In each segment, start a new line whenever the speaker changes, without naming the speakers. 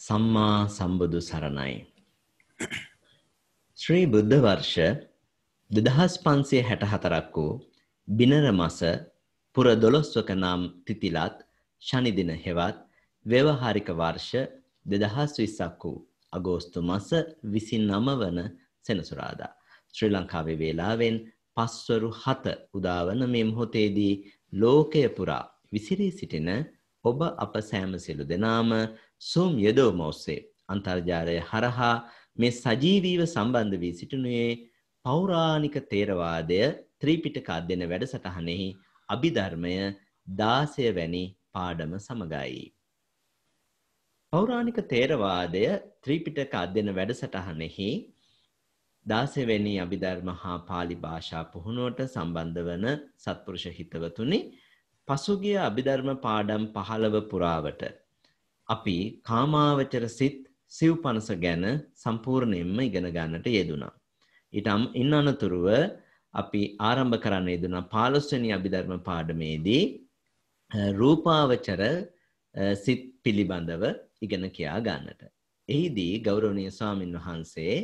සම්මා සම්බුදු සරණයි. ශ්‍රී බුද්ධ වර්ෂ 2564ක් වූ බිනර මස පුර 12වක නම් තිතිලත් ශනි දින හෙවත් ව්‍යවහාරික වර්ෂ 2020ක් වූ අගෝස්තු මස 29 වන සෙනසුරාදා ශ්‍රී ලංකාවේ වේලාවෙන් පස්වරු 7 උදාවන මේ මොහොතේදී ලෝකය පුරා විසිරී සිටින ඔබ අප සෑම සියලු දෙනාම Zoom යෙදවීම ඔස්සේ අන්තර්ජාලය හරහා මේ සජීවීව සම්බන්ධ වී සිටිනුයේ පෞරාණික තේරවාදය ත්‍රිපිටක අධ්‍යයන වැඩසටහනෙහි අභිධර්මය 16 වැනි පාඩම සමගයි. පෞරාණික තේරවාදය ත්‍රිපිටක අධ්‍යයන වැඩසටහනෙහි 16 වෙනි අභිධර්ම හා පාලි භාෂා පුහුණුවට සම්බන්ධ වන සත්පුරුෂ හිතවතුනි, පසුගිය අභිධර්ම පාඩම් 15 පුරාවට අපි කාමාවචර සිත් සිව්පනස ගැන සම්පූර්ණයෙන්ම ඉගෙන ගන්නට යෙදුණා. ඉන් අනතුරුව අපි ආරම්භ කරන්න යෙදුණා 15 වෙනි අභිධර්ම පාඩමේදී රූපාවචර සිත් පිළිබඳව ඉගෙන කියා ගන්නට. එහිදී ගෞරවනීය ස්වාමින් වහන්සේ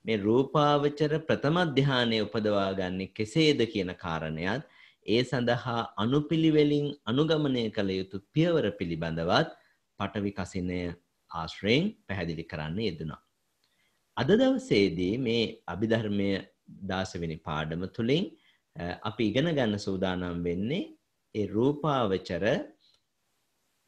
මේ රූපාවචර ප්‍රථම ධානයේ උපදවා ගන්නේ කෙසේද කියන කාරණයත්, ඒ සඳහා අනුපිළිවෙලින් අනුගමනය කළ යුතු පියවර පිළිබඳවත් පඨවි කසිනය ආශ්‍රයෙන් පැහැදිලි කරන්න යෙදුණා. අද දවසේදී මේ අභිධර්මයේ 16 වෙනි පාඩම තුලින් අපි ඉගෙන ගන්න සූදානම් වෙන්නේ ඒ රූපාවචර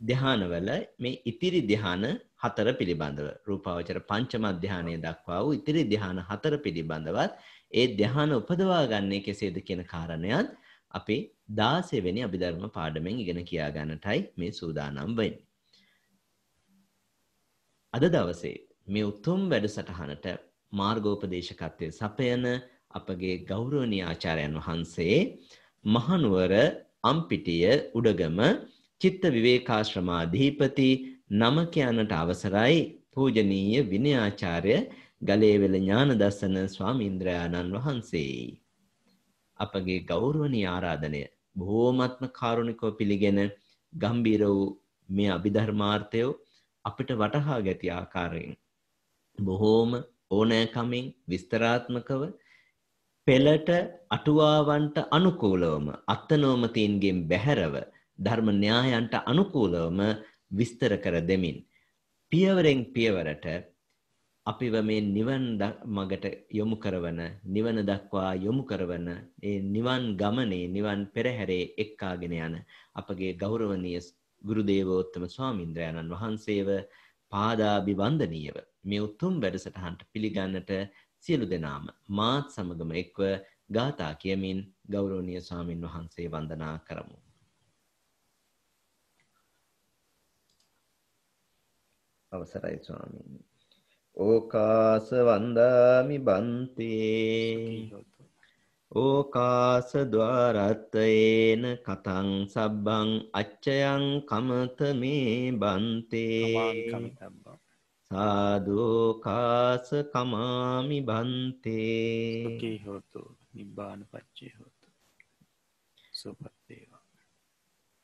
ධානවල මේ ඉතිරි ධාන 4 පිළිබඳව. රූපාවචර පංචම ධානයේ දක්වා වූ ඉතිරි ධාන 4 පිළිබඳවත් ඒ ධාන උපදවා ගන්නේ කෙසේද කියන කාරණයත් අපි 16 වෙනි අභිධර්ම පාඩමෙන් ඉගෙන කියා ගන්නටයි මේ සූදානම් වෙන්නේ. අද දවසේ මේ උතුම් වැඩසටහනට මාර්ගෝපදේශකත්වයේ සපයන අපගේ ගෞරවනීය ආචාර්යයන් වහන්සේ මහනුවර අම්පිටිය උඩගම චිත්ත විවේකාශ්‍රමාධිපති නම කියන්නට අවසරයි පූජනීය විනයාචාර්ය ගලේවල ඥානදර්ශන ස්වාමීන්ද්‍රයාණන් වහන්සේ. අපගේ ගෞරවනීය ආරාධනය බොහෝමත්ම කාරුණිකව පිළිගෙන ගම්බීර වූ මේ අභිධර්මාර්ථය අපිට වටහා ගැති ආකාරයෙන් බොහෝම ඕනෑකමින් විස්තරාත්මකව පෙළට අටුවාවන්ට අනුකූලවම අත්නෝමතීන්ගෙන් බැහැරව ධර්ම න්‍යායන්ට අනුකූලවම විස්තර කර දෙමින් පියවරෙන් පියවරට අපිව මේ නිවන් මගට යොමු කරවන, නිවන දක්වා යොමු කරවන ඒ නිවන් ගමනේ, නිවන් පෙරහැරේ එක්කාගෙන යන අපගේ ගෞරවනීය ගුරු දේවෝත්තම ස්වාමීන්ද්‍රයන්න් වහන්සේව පාදාභිවන්දනීයව මේ උතුම් වැඩසටහනට පිළිගන්නට සියලු දෙනාම මාත් සමගම එක්ව ගාථා කියමින් ගෞරවනීය ස්වාමින් වහන්සේ වන්දනා කරමු. අවසරයි ස්වාමීනි. ඕකාස වන්දාමි බන්තේ ඕකාස ద్వාරත්තේන කතං සබ්බං අච්චයං කමත මේ බන්තේ සාදෝකාස කමාමි බන්තේ
සුඛී හෝතු නිබ්බාන පච්චේ හෝතු සුපත්තේවා.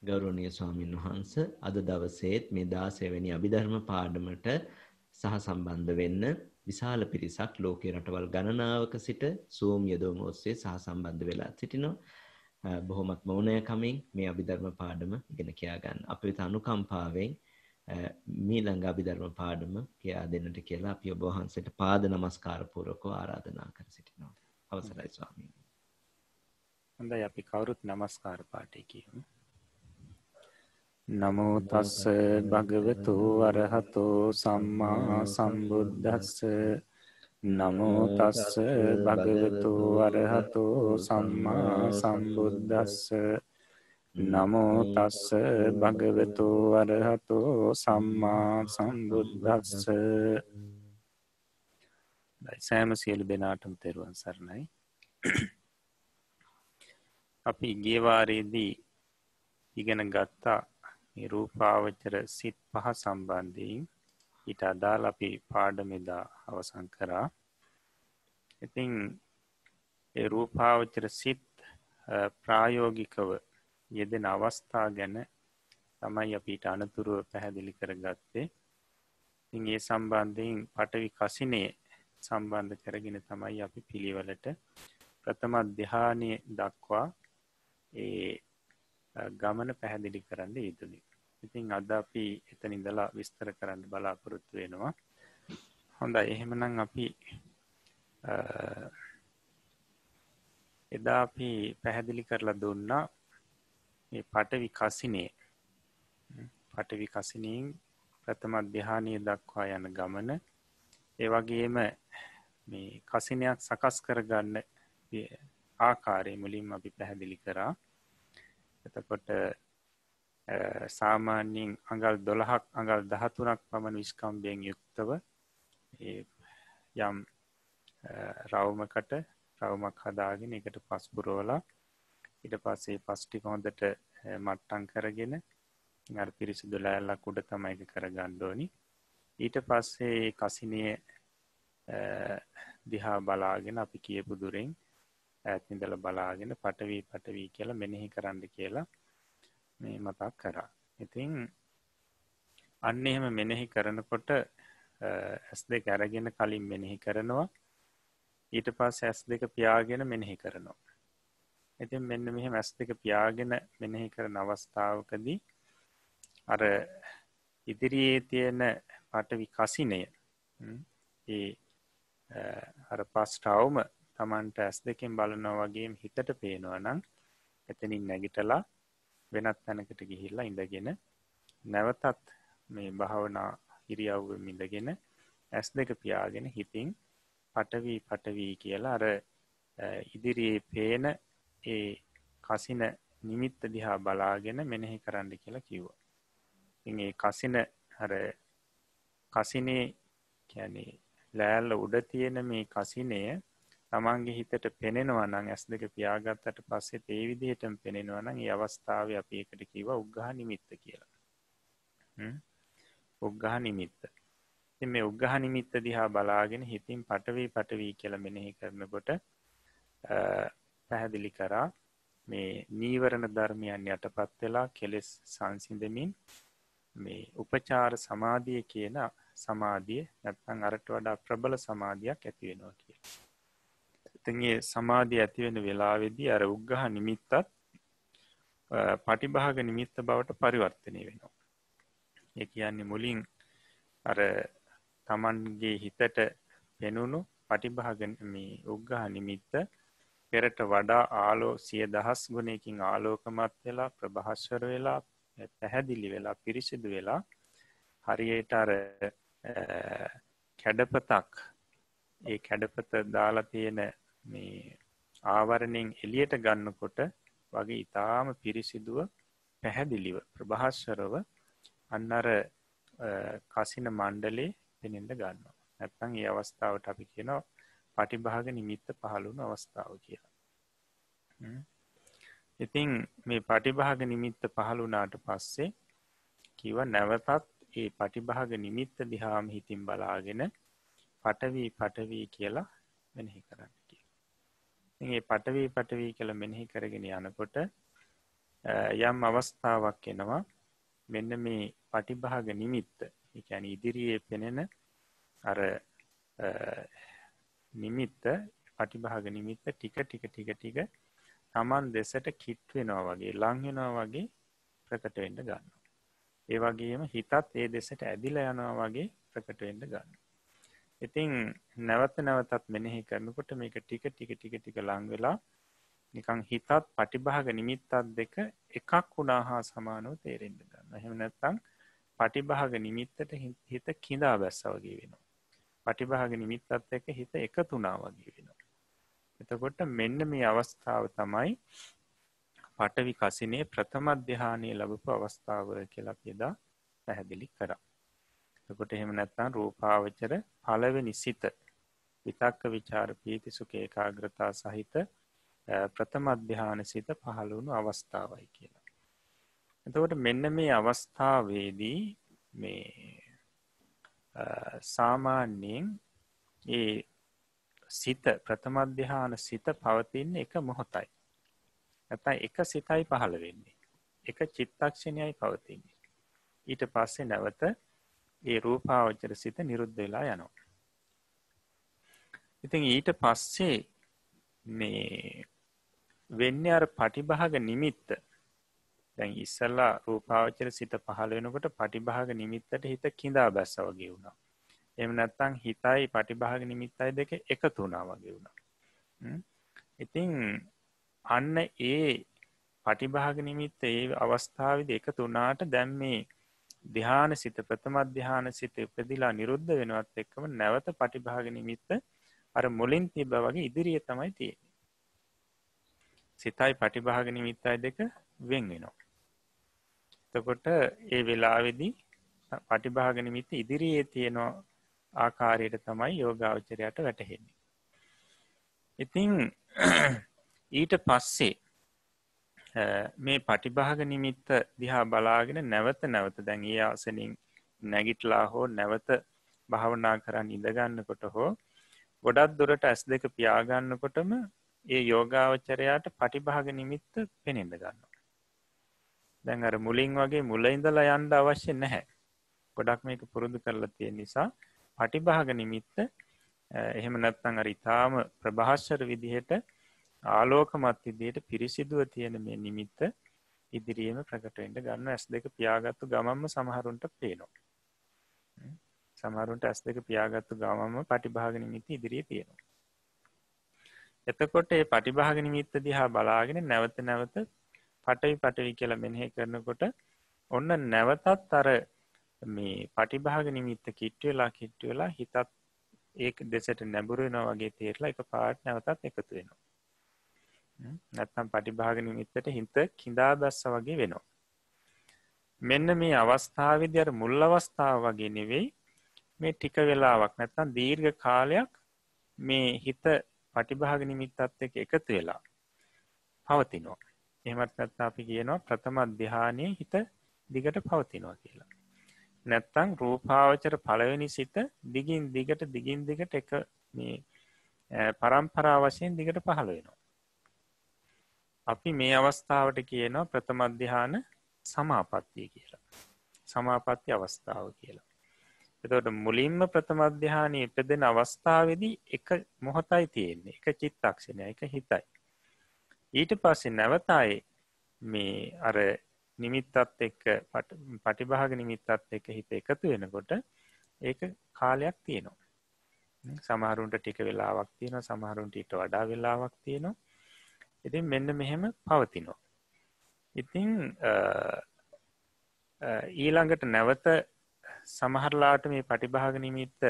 ගෞරවනීය ස්වාමීන් වහන්සේ අද දවසේත් මේ 16 වෙනි අභිධර්ම පාඩමට සහ සම්බන්ධ වෙන්න විශාල පිරිසක් ලෝකේ රටවල් ගණනාවක සිට Zoom යොදවන ඔස්සේ සහ සම්බන්ධ වෙලා සිටිනවා. බොහොමත්ම ඕනෑකමින් මේ අභිධර්ම පාඩම ඉගෙන කියා ගන්න. අපි වෙත අනුකම්පාවෙන් මීළඟ අභිධර්ම පාඩම කියා දෙන්නට කියලා අපි ඔබ වහන්සේට පාද නමස්කාර පූර්වකව ආරාධනා කර සිටිනවා. අවසරයි ස්වාමීනි.
හොඳයි, අපි කවුරුත් නමස්කාර පාඨය කියමු. නමෝ තස්ස භගවතු අරහතෝ සම්මා සම්බුද්දස්ස නමෝ තස්ස භගවතු අරහතෝ සම්මා සම්බුද්දස්ස නමෝ තස්ස භගවතු අරහතෝ සම්මා සම්බුද්දස්ස. සෑම සියලු දෙනාටම තෙරුවන් සරණයි. අපි ගිය වාරයේදී ඉගෙන ගත්තා මේ රූපාවචර සිත් 5 සම්බන්ධයෙන්. ඊට අදාළ අපි පාඩම එදා අවසන් කරා. ඉතින් ඒ රූපාවචර සිත් ප්‍රායෝගිකව යෙදෙන අවස්ථා ගැන තමයි අපිට අනතුරුව පැහැදිලි කරගත්තේ. ඉතින් ඒ සම්බන්ධයෙන් පඨවි කසිනේ සම්බන්ධ කරගෙන තමයි අපි පිළිවෙලට ප්‍රථම ධ්‍යානය දක්වා ඒ ගමන පැහැදිලි කරන්න යෙදුනේ. ඉතින් අද අපි එතන ඉඳලා විස්තර කරන්න බලාපොරොත්තු වෙනවා. හොඳයි, එහෙමනම් අපි එදා අපි පැහැදිලි කරලා දුන්නා මේ පඨවි කසිනෙන් ප්‍රථම ධ්‍යානය දක්වා යන ගමන. ඒ වගේම මේ කසිනයක් සකස් කරගන්න ආකාරය මුලින්ම අපි පැහැදිලි කරා. එතකොට සාමාන්‍යයෙන් අඟල් 12ක් අඟල් 13ක් පමණ විස්කම්භයෙන් යුක්තව යම් රවුමක් හදාගෙන ඒකට පස් පුරවලා ඊට පස්සේ පස් ටික හොඳට මට්ටම් කරගෙන අර පිරිසිදු ලෑල්ලක් උඩ තමයි ඒක කරගන්න ඕනි. ඊට පස්සේ කසිනිය දිහා බලාගෙන අපි කියපු දුරෙන් ඈත ඉඳලා බලාගෙන පඨවි කියලා මෙනෙහි කරන්න කියලා මේ මතක් කරා. ඉතින් අන්න එහෙම මෙනෙහි කරනකොට S2 අරගෙන කලින් මෙනෙහි කරනවා. ඊට පස්සේ S2 පියාගෙන මෙනෙහි කරනවා. ඉතින් මෙන්න මෙහෙම S2 පියාගෙන මෙනෙහි කරන අවස්ථාවකදී අර ඉදිරියේ තියෙන පඨවි කසිනය අර පස්ටවම තමන්ට S2 බලනවා වගේම හිතට පේනවා නම් එතනින් නැගිටලා වෙනත් තැනකට ගිහිල්ලා ඉඳගෙන නැවතත් මේ භාවනා ඉරියව්වෙම ඉඳගෙන S2 පියාගෙන හිතින් පඨවි කියලා අර ඉදිරියේ පේන ඒ කසින නිමිත්ත දිහා බලාගෙන මෙනෙහි කරන්න කියලා කිව්වා. ඉතින් ඒ කසිනේ කියන්නේ ලෑල්ල උඩ තියෙන මේ කසිනය තමන්ගේ හිතට පෙනෙනවා නම් S2 පියාගත්තට පස්සේ ඒ විදිහටම පෙනෙනවා නම් ඒ අවස්ථාවේ අපි ඒකට කිව්වා උග්ඝහ නිමිත්ත කියලා. උග්ඝහ නිමිත්ත. ඉතින් මේ උග්ඝහ නිමිත්ත දිහා බලාගෙන හිතින් පඨවි කියලා මෙනෙහි කරනකොට පැහැදිලි කරා මේ නීවරණ ධර්මයන් යටපත් වෙලා කෙලෙස් සංසිඳමින් මේ උපචාර සමාධිය කියන සමාධිය නැත්නම් අරට වඩා ප්‍රබල සමාධියක් ඇති වෙනවා කියලා. ඉතින් මේ සමාධිය ඇති වෙන වෙලාවේදී අර උග්ඝහ නිමිත්තත් පටිභාග නිමිත්ත බවට පරිවර්තනය වෙනවා. ඒ කියන්නේ මුලින් අර තමන්ගේ හිතට පෙනුණු පටිභාග මේ උග්ඝහ නිමිත්ත පෙරට වඩා 100,000 ගුණයකින් ආලෝකමත් වෙලා ප්‍රභාස්වර වෙලා පැහැදිලි වෙලා පිරිසිදු වෙලා හරියට අර කැඩපතක් ඒ කැඩපත දාලා තියෙන මේ ආවරණයෙන් එළියට ගන්නකොට වගේ ඊටාම පිරිසිදුව පැහැදිලිව ප්‍රභාස්වරව අන්න අර කසින මණ්ඩලේ පෙනෙන්න ගන්නවා. නැත්නම් මේ අවස්ථාවට අපි කියනවා පටිභාග නිමිත්ත පහළ වුණු අවස්ථාව කියලා. ඉතින් මේ පටිභාග නිමිත්ත පහළ වුණාට පස්සේ කිව්ව නැවතත් ඒ පටිභාග නිමිත්ත දිහාම හිතින් බලාගෙන පඨවි කියලා මෙනෙහි කරන්න කියලා. ඉතින් මේ පඨවි කියලා මෙනෙහි කරගෙන යනකොට යම් අවස්ථාවක් එනවා මෙන්න මේ පටිභාග නිමිත්ත. ඒ කියන්නේ ඉදිරියේ පෙනෙන අර නිමිත්ත පටිභාග නිමිත්ත ටික තමන් දෙසට කිට් වෙනවා වගේ ලං වෙනවා වගේ ප්‍රකට වෙන්න ගන්නවා. ඒ වගේම හිතත් ඒ දෙසට ඇදිලා යනවා වගේ ප්‍රකට වෙන්න ගන්නවා. ඉතින් නැවතත් මෙනෙහි කරනකොට මේක ටික ලං වෙලා නිකන් හිතත් පටිභාග නිමිත්තත් දෙක එකක් වුණා හා සමානව තේරෙන්න ගන්නවා. එහෙම නැත්නම් පටිභාග නිමිත්තට හිත කිඳා බැස්සා වගේ වෙනවා. පටිභාග නිමිත්තත් එක්ක හිත එකතු වුණා වගේ වෙනවා. එතකොට මෙන්න මේ අවස්ථාව තමයි පඨවි කසිනේ ප්‍රථම ධ්‍යානයේ ලැබපු අවස්ථාව කියලා අපි එදා පැහැදිලි කරා. එතකොට එහෙම නැත්නම් රූපාවචර පළවෙනි සිත විතක්ක ਵਿਚාර පීති සුඛ ඒකාග්‍රතාව සහිත ප්‍රථම ධ්‍යාන සිත පහළ වුණු අවස්ථාවයි කියලා. එතකොට මෙන්න මේ අවස්ථාවේදී මේ සාමාන්‍යයෙන් ඒ සිත ප්‍රථම ධ්‍යාන සිත පවතින එක මොහොතයි. නැත්නම් එක සිතයි පහළ වෙන්නේ. එක චිත්තක්ෂණයයි පවතින්නේ. ඊට පස්සේ නැවත ඒ රූපාවචර සිත නිරුද්ධ වෙලා යනවා. ඉතින් ඊට පස්සේ මේ වෙන්නේ අර පටිභාග නිමිත්ත. දැන් ඉස්සල්ලා රූපාවචර සිත පහළ වෙනකොට පටිභාග නිමිත්තට හිත කිඳා බැස්සා වගේ වුණා. එහෙම නැත්නම් හිතයි පටිභාග නිමිත්තයි දෙක එකතු වුණා වගේ වුණා. ඉතින් අන්න ඒ පටිභාග නිමිත්ත ඒ අවස්ථාවේදී එකතු වුණාට දැන් මේ ධ්‍යාන සිත ප්‍රථම ධ්‍යාන සිත උපදිලා නිරුද්ධ වෙනවත් එක්කම නැවත පටිභාග නිමිත්ත අර මුලින් තිබ්බා වගේ ඉදිරියේ තමයි තියෙන්නේ. සිතයි පටිභාග නිමිත්තයි දෙක වෙන් වෙනවා. එතකොට ඒ වෙලාවේදී පටිභාග නිමිත්ත ඉදිරියේ තියෙන ආකාරයට තමයි යෝගාවචරයට වැටහෙන්නේ. ඉතින් ඊට පස්සේ මේ පටිභාග නිමිත්ත දිහා බලාගෙන නැවත දැන් ඒ ආසනින් නැගිටලා හෝ නැවත භාවනා කරන් ඉඳගන්නකොට හෝ ගොඩක් දුරට S2 පියාගන්නකොටම ඒ යෝගාවචරයට පටිභාග නිමිත්ත පෙනෙන්න ගන්නවා. දැන් අර මුලින් වගේ මුල ඉඳලා යන්න අවශ්‍ය නැහැ. ගොඩක් මේක පුරුදු කරලා තියෙන නිසා පටිභාග නිමිත්ත එහෙම නැත්නම් අර ඊටාම ප්‍රභාස්වර විදිහට ආලෝකමත් විදිහට පිරිසිදුව තියෙන මේ නිමිත්ත ඉදිරියේම ප්‍රකට වෙන්න ගන්න S2 පියාගත්තු ගමන්ම සමහරුන්ට පේනවා. සමහරුන්ට S2 පියාගත්තු ගමන්ම පටිභාග නිමිත්ත ඉදිරියේ තියෙනවා. එතකොට මේ පටිභාග නිමිත්ත දිහා බලාගෙන නැවත පටවි කියලා මෙනෙහි කරනකොට ඔන්න නැවතත් අර මේ පටිභාග නිමිත්ත කිට්ටු වෙලා හිතත් ඒක දෙසට නැඹුරු වෙනවා වගේ තේරලා එකපාරට නැවතත් එකතු වෙනවා. නැත්නම් පටිභාග නිමිත්තට හිත කිඳා බැස්සා වගේ වෙනවා. මෙන්න මේ අවස්ථාවේදී අර මුල් අවස්ථාව වගේ නෙවෙයි මේ ටික වෙලාවක් නැත්නම් දීර්ඝ කාලයක් මේ හිත පටිභාග නිමිත්තත් එක්ක එකතු වෙලා පවතිනවා. එහෙමත් නැත්නම් අපි කියනවා ප්‍රථම ධ්‍යානයේ හිත දිගට පවතිනවා කියලා. නැත්නම් රූපාවචර පළවෙනි සිත දිගින් දිගට එක මේ පරම්පරා වශයෙන් දිගට පහළ වෙනවා. අපි මේ අවස්ථාවට කියනවා ප්‍රථම ධ්‍යාන සමාපත්තිය කියලා. සමාපatti අවස්ථාව කියලා. එතකොට මුලින්ම ප්‍රථම ධ්‍යානයේ ඉපදෙන අවස්ථාවේදී එක මොහොතයි තියෙන්නේ. එක චිත්තක්ෂණයයි, එක හිතයි. ඊට පස්සේ නැවත මේ අර නිමිත්තත් එක්ක පටිභාග නිමිත්තත් එක්ක හිත එකතු වෙනකොට ඒක කාලයක් තියෙනවා. සමහරුන්ට ටික වෙලාවක් තියෙනවා, සමහරුන්ට ඊට වඩා වෙලාවක් තියෙනවා. ඉතින් මෙන්න මෙහෙම පවතිනවා. ඉතින් ඊළඟට නැවත සමහරලාට මේ පටිභාග නිමිත්ත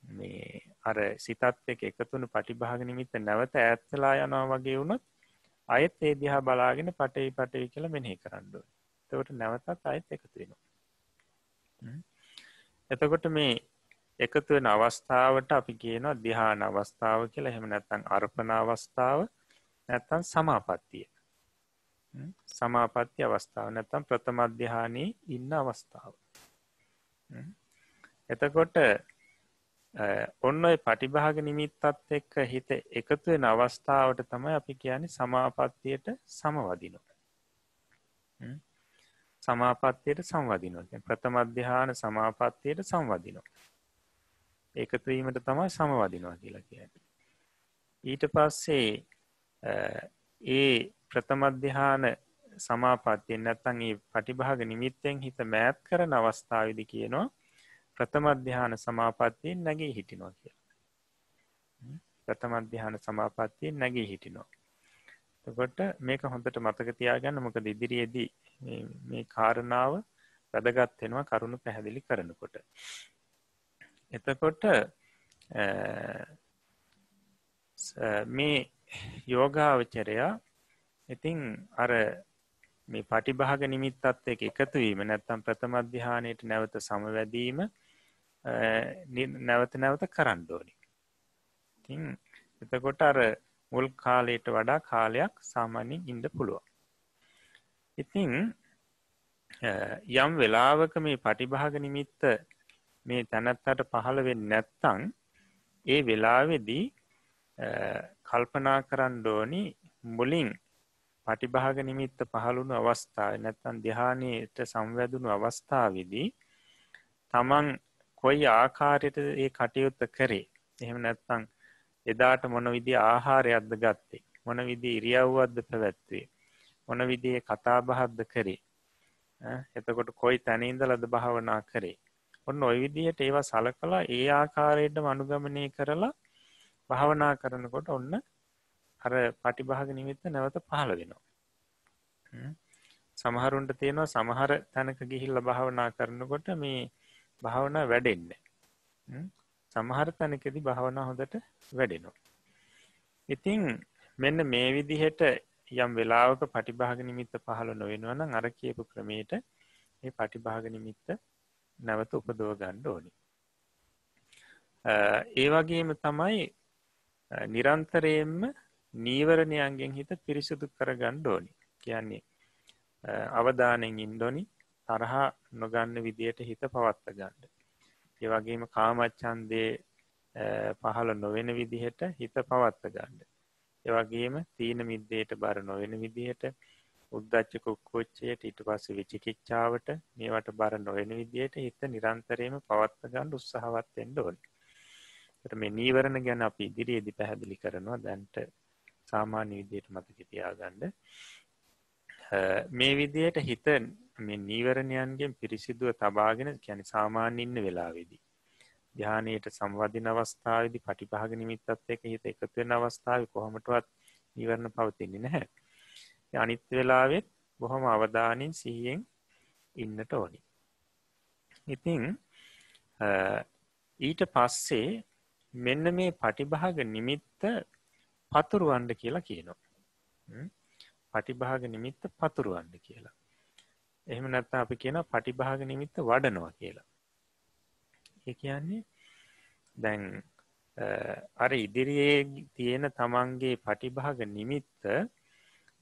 මේ අර සිතත් එක්ක එකතුණු පටිභාග නිමිත්ත නැවත ඈත් වෙලා යනවා වගේ වුණොත් ආයෙත් ඒ දිහා බලාගෙන පටවි කියලා මෙනෙහි කරන්න ඕනේ. එතකොට නැවතත් ආයෙත් එකතු වෙනවා. එතකොට මේ එකතු වෙන අවස්ථාවට අපි කියනවා ධ්‍යාන අවස්ථාව කියලා. එහෙම නැත්නම් අර්පණ අවස්ථාව, නැත්නම් සමාපත්තිය. සමාපatti අවස්ථාව නැත්නම් ප්‍රථම ධ්‍යානයේ ඉන්න අවස්ථාව. එතකොට ඔන්න ඔය පටිභාග නිමිත්තත් එක්ක හිත එකතු වෙන අවස්ථාවට තමයි අපි කියන්නේ සමාපත්තියට සමවදිනවා. සමාපත්තියට සංවදිනවා. කියන්නේ ප්‍රථම ධ්‍යාන සමාපත්තියට සංවදිනවා. එකතු වීමට තමයි සමවදිනවා කියලා කියන්නේ. ඊට පස්සේ ඒ ප්‍රථම ධ්‍යාන සමාපත්තිය නැත්නම් ඒ පටිභාග නිමිත්තෙන් හිත මෑත් කරන අවස්ථාවේදී කියනවා ප්‍රථම ධ්‍යාන සමාපත්තියෙන් නැගී හිටිනවා කියලා. ප්‍රථම ධ්‍යාන සමාපත්තියෙන් නැගී හිටිනවා. එතකොට මේක හොඳට මතක තියාගන්න. මොකද ඉදිරියේදී මේ කාරණාව වැදගත් වෙනවා කරුණු පැහැදිලි කරනකොට. එතකොට මේ යෝගාවචරයා ඉතින් අර මේ පටිභාග නිමිත්තත් එක්ක එකතු වීම නැත්නම් ප්‍රථම ධ්‍යානයට නැවත සමවැදීම නැවත කරන්න ඕනේ. ඉතින් එතකොට අර මුල් කාලයට වඩා කාලයක් සාමාන්‍යයෙන් ඉන්න පුළුවන්. ඉතින් යම් වෙලාවක මේ පටිභාග නිමිත්ත මේ තැනත්තට පහළ වෙන්නේ නැත්නම් ඒ වෙලාවේදී කල්පනා කරන්න ඕනි මුලින් පටිභාග නිමිත්ත පහළුණු අවස්ථාවේ නැත්නම් ධ්‍යානයේට සංවැදුණු අවස්ථාවේදී තමන් කොයි ආකාරයට ඒ කටයුත්ත කරේ. එහෙම නැත්නම් එදාට මොන විදිහේ ආහාරයක්ද ගත්තේ, මොන විදිහේ ඉරියව්වක්ද පැවැත්වුවේ, මොන විදිහේ කතා බහක්ද කරේ, එතකොට කොයි තැන ඉඳලාද භාවනා කරේ. ඔන්න ওই විදිහට ඒවා සලකලා ඒ ආකාරයටම අනුගමනය කරලා භාවනා කරනකොට ඔන්න අර පටිභාග නිමිත්ත නැවත පහළ වෙනවා. සමහරුන්ට තියෙනවා සමහර තැනක ගිහිල්ලා භාවනා කරනකොට මේ භාවනා වැඩෙන්නේ. සමහර තැනකදී භාවනා හොඳට වැඩෙනවා. ඉතින් මෙන්න මේ විදිහට යම් වෙලාවක පටිභාග නිමිත්ත පහළ නොවෙනවා නම් අර කියපු ක්‍රමයට මේ පටිභාග නිමිත්ත නැවත උපදව ගන්න ඕනේ. ඒ වගේම තමයි නිරන්තරයෙන්ම නීවරණයන්ගෙන් හිත පිරිසුදු කරගන්න ඕනේ. කියන්නේ අවධානයෙන් ඉන්න ඕනි, තරහ නොගන්න විදියට හිත පවත්වා ගන්න. ඒ වගේම කාමච්ඡන්දේ පහළ නොවන විදිහට හිත පවත්වා ගන්න. ඒ වගේම තීන මිද්දේට බර නොවන විදිහට, උද්ධච්ච කුක්කුච්චයට, ඊට පස්සේ විචිකිච්ඡාවට, මේවට බර නොවන විදිහට හිත නිරන්තරයෙන්ම පවත්වා ගන්න උත්සාහවත් වෙන්න ඕනේ. ඒත් මේ නීවරණ ගැන අපි ඉදිරියේදී පැහැදිලි කරනවා. දැන්ට සාමාන්‍ය විදිහට මතක තියාගන්න. මේ විදිහට හිත මේ නීවරණයන්ගෙන් පිරිසිදුව තබාගෙන, කියන්නේ සාමාන්‍ය ඉන්න වෙලාවේදී ධානයේට සම්වදින අවස්ථාවේදී පටිභාග නිමිත්තත් එක්ක හිත එකතු වෙන අවස්ථාවේ කොහොමදවත් නීවරණ පවතින්නේ නැහැ. ඒ අනිත් වෙලාවෙත් බොහොම අවධානයෙන් සිහියෙන් ඉන්නට ඕනි. ඉතින් ඊට පස්සේ මෙන්න මේ පටිභාග නිමිත්ත පතුරවන්න කියලා කියනවා. පටිභාග නිමිත්ත පතුරවන්න කියලා. එහෙම නැත්නම් අපි කියනවා පටිභාග නිමිත්ත වඩනවා කියලා. ඒ කියන්නේ දැන් අර ඉදිරියේ තියෙන තමන්ගේ පටිභාග නිමිත්ත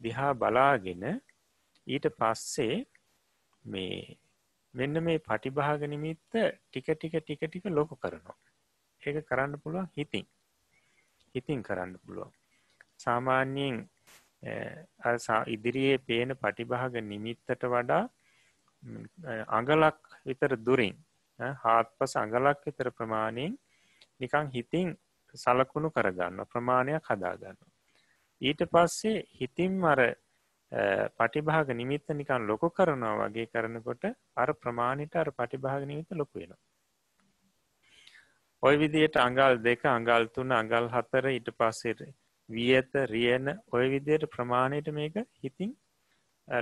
දිහා බලාගෙන ඊට පස්සේ මේ මෙන්න මේ පටිභාග නිමිත්ත ටික ටික ලොකු කරනවා. ඒක කරන්න පුළුවන් හිතින් කරන්න පුළුවන්. සාමාන්‍යයෙන් ඉදිරියේ පේන පටිභාග නිමිත්තට වඩා අඟලක් විතර දුරින්, හාත්පස අඟලක් විතර ප්‍රමාණයෙන් නිකන් හිතින් සලකුණු කරගන්න ප්‍රමාණයක් හදාගන්න. ඊට පස්සේ හිතින් අර පටිභාග නිමිත්ත නිකන් ලොකු කරනවා වගේ කරනකොට අර ප්‍රමාණයට අර පටිභාග නිමිත්ත ලොකු වෙනවා. ওই විදිහට අඟල් 2, අඟල් 3, අඟල් 4 ඊට පස්සේ වියත, රියන ওই විදිහට ප්‍රමාණයට මේක හිතින්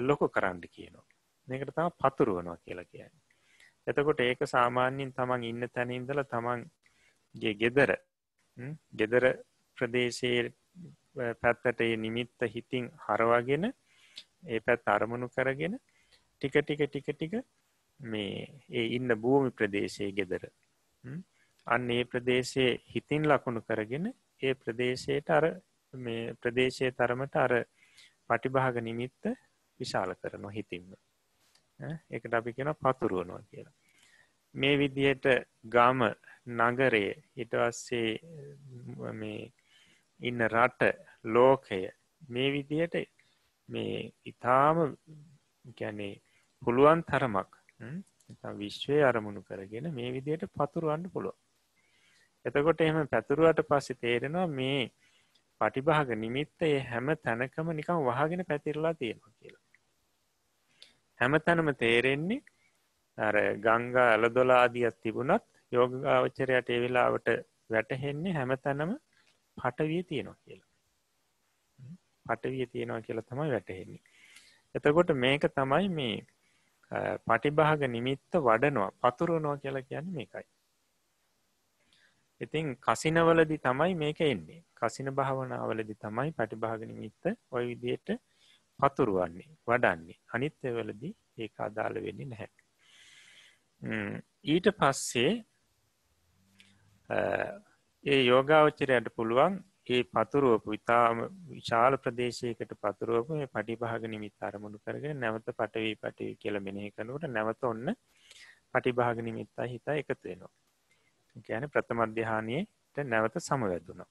ලොකු කරන්න කියනවා. මේකට තමයි පතුරවනවා කියලා කියන්නේ. එතකොට ඒක සාමාන්‍යයෙන් තමන් ඉන්න තැන ඉඳලා තමන්ගේ ගෙදර ප්‍රදේශයේ පැත්තට මේ නිමිත්ත හිතින් හරවගෙන ඒ පැත්ත අරමුණු කරගෙන ටික මේ ඒ ඉන්න භූමි ප්‍රදේශයේ ගෙදර අන්න ඒ ප්‍රදේශයේ හිතින් ලකුණු කරගෙන ඒ ප්‍රදේශයට අර මේ ප්‍රදේශයේ තරමට අර පටිභාග නිමිත්ත විශාල කරනවා හිතින්ම. ඒකට අපි කියනවා පතුරවනවා කියලා. මේ විදිහට ගම, නගරය, ඊට පස්සේ මේ ඉන්න රට, ලෝකය මේ විදිහට මේ ඊටාම කියන්නේ පුළුවන් තරමක් නැත්නම් විශ්වයේ අරමුණු කරගෙන මේ විදිහට පතුරවන්න පුළුවන්. එතකොට එහෙම පතුරුවට පස්සේ තේරෙනවා මේ පටිභාග නිමිත්ත ඒ හැම තැනකම නිකන් වහගෙන පැතිරලා තියෙනවා කියලා. හැම තැනම තේරෙන්නේ අර ගංගා ඇලදොල ආදියක් තිබුණත් යෝගාවචරයට ඒ වෙලාවට වැටහෙන්නේ හැම තැනම පටවිය තියෙනවා කියලා. පටවිය තියෙනවා කියලා තමයි වැටහෙන්නේ. එතකොට මේක තමයි මේ පටිභාග නිමිත්ත වඩනවා, පතුරවනවා කියලා කියන්නේ මේකයි. ඉතින් කසිනවලදී තමයි මේක එන්නේ. කසින භාවනාවලදී තමයි පටිභාග නිමිත්ත ওই විදිහට පතුරවන්නේ, වඩන්නේ. අනිත් ඒවලදී ඒක අදාළ වෙන්නේ නැහැ. ඊට පස්සේ ඒ යෝගාවචරයට පුළුවන් ඒ පතුරවපු ඉතාම විශාල ප්‍රදේශයකට පතුරවපු මේ පටිභාග නිමිත්ත අරමුණු කරගෙන නැවත පටවි කියලා මෙනෙහි කරනකොට නැවත ඔන්න පටිභාග නිමිත්තයි හිත එකතු වෙනවා. ඒ කියන්නේ ප්‍රථම ධානයේට නැවත සමවැදුණා.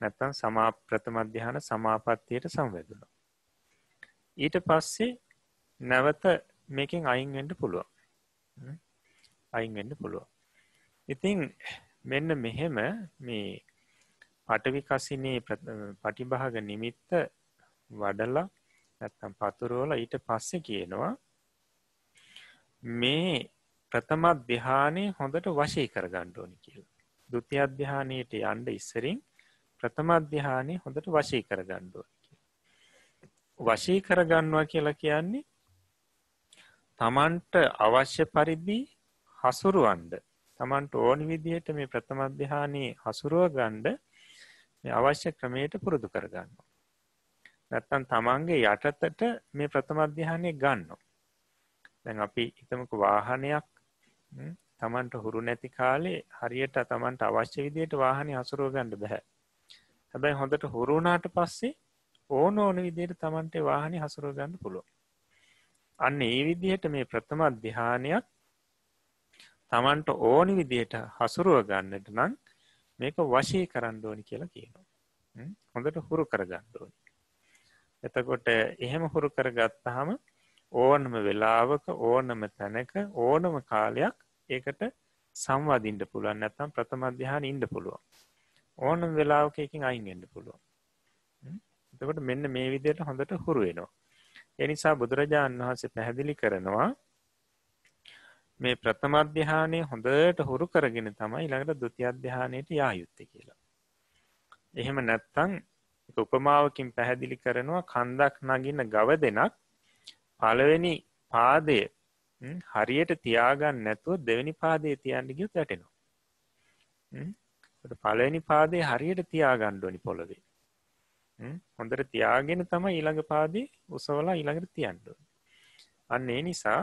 නැත්තම් ප්‍රථම ධාන සමාපත්තියට සමවැදුණා. ඊට පස්සේ නැවත මේකෙන් අයින් වෙන්න පුළුවන්. අයින් වෙන්න පුළුවන්. ඉතින් මෙන්න මෙහෙම මේ පඨවි කසිනේ පටිභාග නිමිත්ත වඩලා නැත්තම් පතුරවලා ඊට පස්සේ කියනවා මේ ප්‍රථම ධ්‍යානෙ හොඳට වශී කරගන්න ඕනි කියලා. ဒုတိ ය ධ්‍යානෙට යන්න ඉස්සරින් ප්‍රථම ධ්‍යානෙ හොඳට වශී කරගන්න ඕනි කියලා. වශී කරගන්නවා කියලා කියන්නේ තමන්ට අවශ්‍ය පරිදි හසුරුවන්න. තමන්ට ඕනි විදිහට මේ ප්‍රථම ධ්‍යානෙ හසුරුව ගන්න මේ අවශ්‍ය ක්‍රමයට පුරුදු කරගන්නවා. නැත්තම් තමන්ගේ යටතට මේ ප්‍රථම ධ්‍යානෙ ගන්නවා. දැන් අපි හිතමුකෝ වාහනයක් තමන්ට හුරු නැති කාලේ හරියට තමන්ට අවශ්‍ය විදිහට වාහනේ හසුරුව ගන්න බෑ. හැබැයි හොඳට හුරු වුණාට පස්සේ ඕන විදිහට තමන්ට වාහනේ හසුරුව ගන්න පුළුවන්. අන්න ඒ විදිහට මේ ප්‍රථම ධ්‍යානයක් තමන්ට ඕනි විදිහට හසුරුව ගන්නට නම් මේක වශී කරන්න ඕනි කියලා කියනවා. හොඳට හුරු කරගන්න ඕනි. එතකොට එහෙම හුරු කරගත්තාම ඕනම වෙලාවක ඕනම තැනක ඕනම කාලයක් ඒකට සංවදින්න පුළුවන්. නැත්නම් ප්‍රථම ධ්‍යානෙ ඉන්න පුළුවන්. ඕනම වෙලාවක එකකින් අයින් වෙන්න පුළුවන්. එතකොට මෙන්න මේ විදිහට හොඳට හුරු වෙනවා. ඒ නිසා බුදුරජාණන් වහන්සේ පැහැදිලි කරනවා මේ ප්‍රථම ධ්‍යානෙ හොඳට හුරු කරගෙන තමයි ඊළඟට ဒုတိ ය ධ්‍යානෙට යා යුත්තේ කියලා. එහෙම නැත්නම් උපමාවකින් පැහැදිලි කරනවා කන්දක් නගින ගව දෙනක් පළවෙනි පාදය හරියට තියාගන්න නැතුව දෙවෙනි පාදයේ තියන්න ගියොත් වැටෙනවා. පළවෙනි පාදේ හරියට තියාගන්න ඕනි පොළවේ. හොඳට තියාගෙන තමයි ඊළඟ පාදේ උසවලා ඊළඟට තියන්න ඕනේ. අන්න ඒ නිසා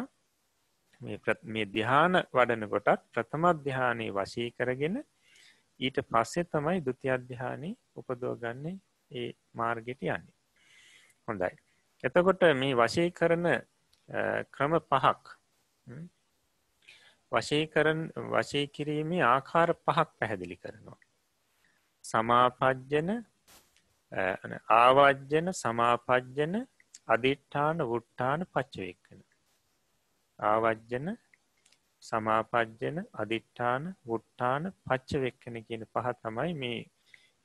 මේ ධ්‍යාන වඩන කොටත් ප්‍රථම ධ්‍යානෙ වශී කරගෙන ඊට පස්සේ තමයි ဒုတိ ය ධ්‍යානෙ උපදවගන්නේ ඒ මාර්ගෙට යන්නේ. හොඳයි. එතකොට මේ වශී කරන ක්‍රම පහක් වශී කිරීමේ ආකාර පහක් පැහැදිලි කරනවා. සමාපජ්ජන, ආවජ්ජන, සමාපජ්ජන, අදිඨාන, වුට්ටාන, පච්චවේක්ඛන. ආවජ්ජන, සමාපජ්ජන, අදිඨාන, වුට්ටාන, පච්චවේක්ඛන කියන පහ තමයි මේ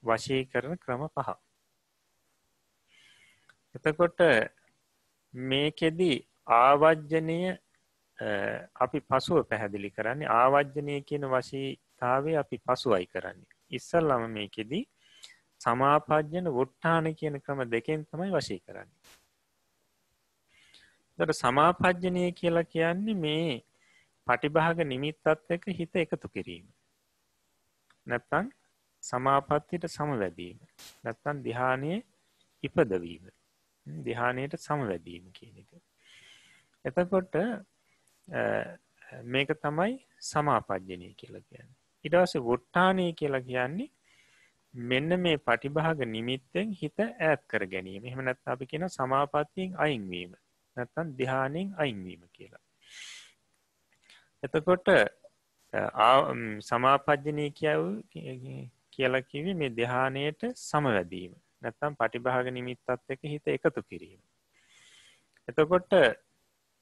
වශී කරන ක්‍රම පහ. එතකොට මේකෙදි ආවජ්ජනය අපි පසුව පැහැදිලි කරන්නේ. ආවජ්ජනය කියන වශීතාවය අපි පසුවයි කරන්නේ. ඉස්සල්ලාම මේකෙදි සමාපජ්ජන, වුට්ටාන කියන ක්‍රම දෙකෙන් තමයි වශී කරන්නේ. එතකොට සමාපජ්ජනය කියලා කියන්නේ මේ පටිභාග නිමිත්තත් එක්ක හිත එකතු කිරීම. නැත්තම් සමාපත්තියට සමවැදීම. නැත්තම් ධ්‍යානයේ ඉපදවීම. ධ්‍යානයට සමවැදීම කියන එක. එතකොට මේක තමයි සමාපජ්ජනය කියලා කියන්නේ. ඊට පස්සේ වුට්ටානය කියලා කියන්නේ මෙන්න මේ පටිභාග නිමිත්තෙන් හිත ඈත් කර ගැනීම. එහෙම නැත්නම් අපි කියන සමාපත්තියෙන් අයින් වීම. නැත්නම් ධ්‍යානෙන් අයින් වීම කියලා. එතකොට සමාපජ්ජනය කියලා කිව්වේ මේ ධ්‍යානයට සමවැදීම. නැත්නම් පටිභාග නිමිත්තත් එක්ක හිත එකතු කිරීම. එතකොට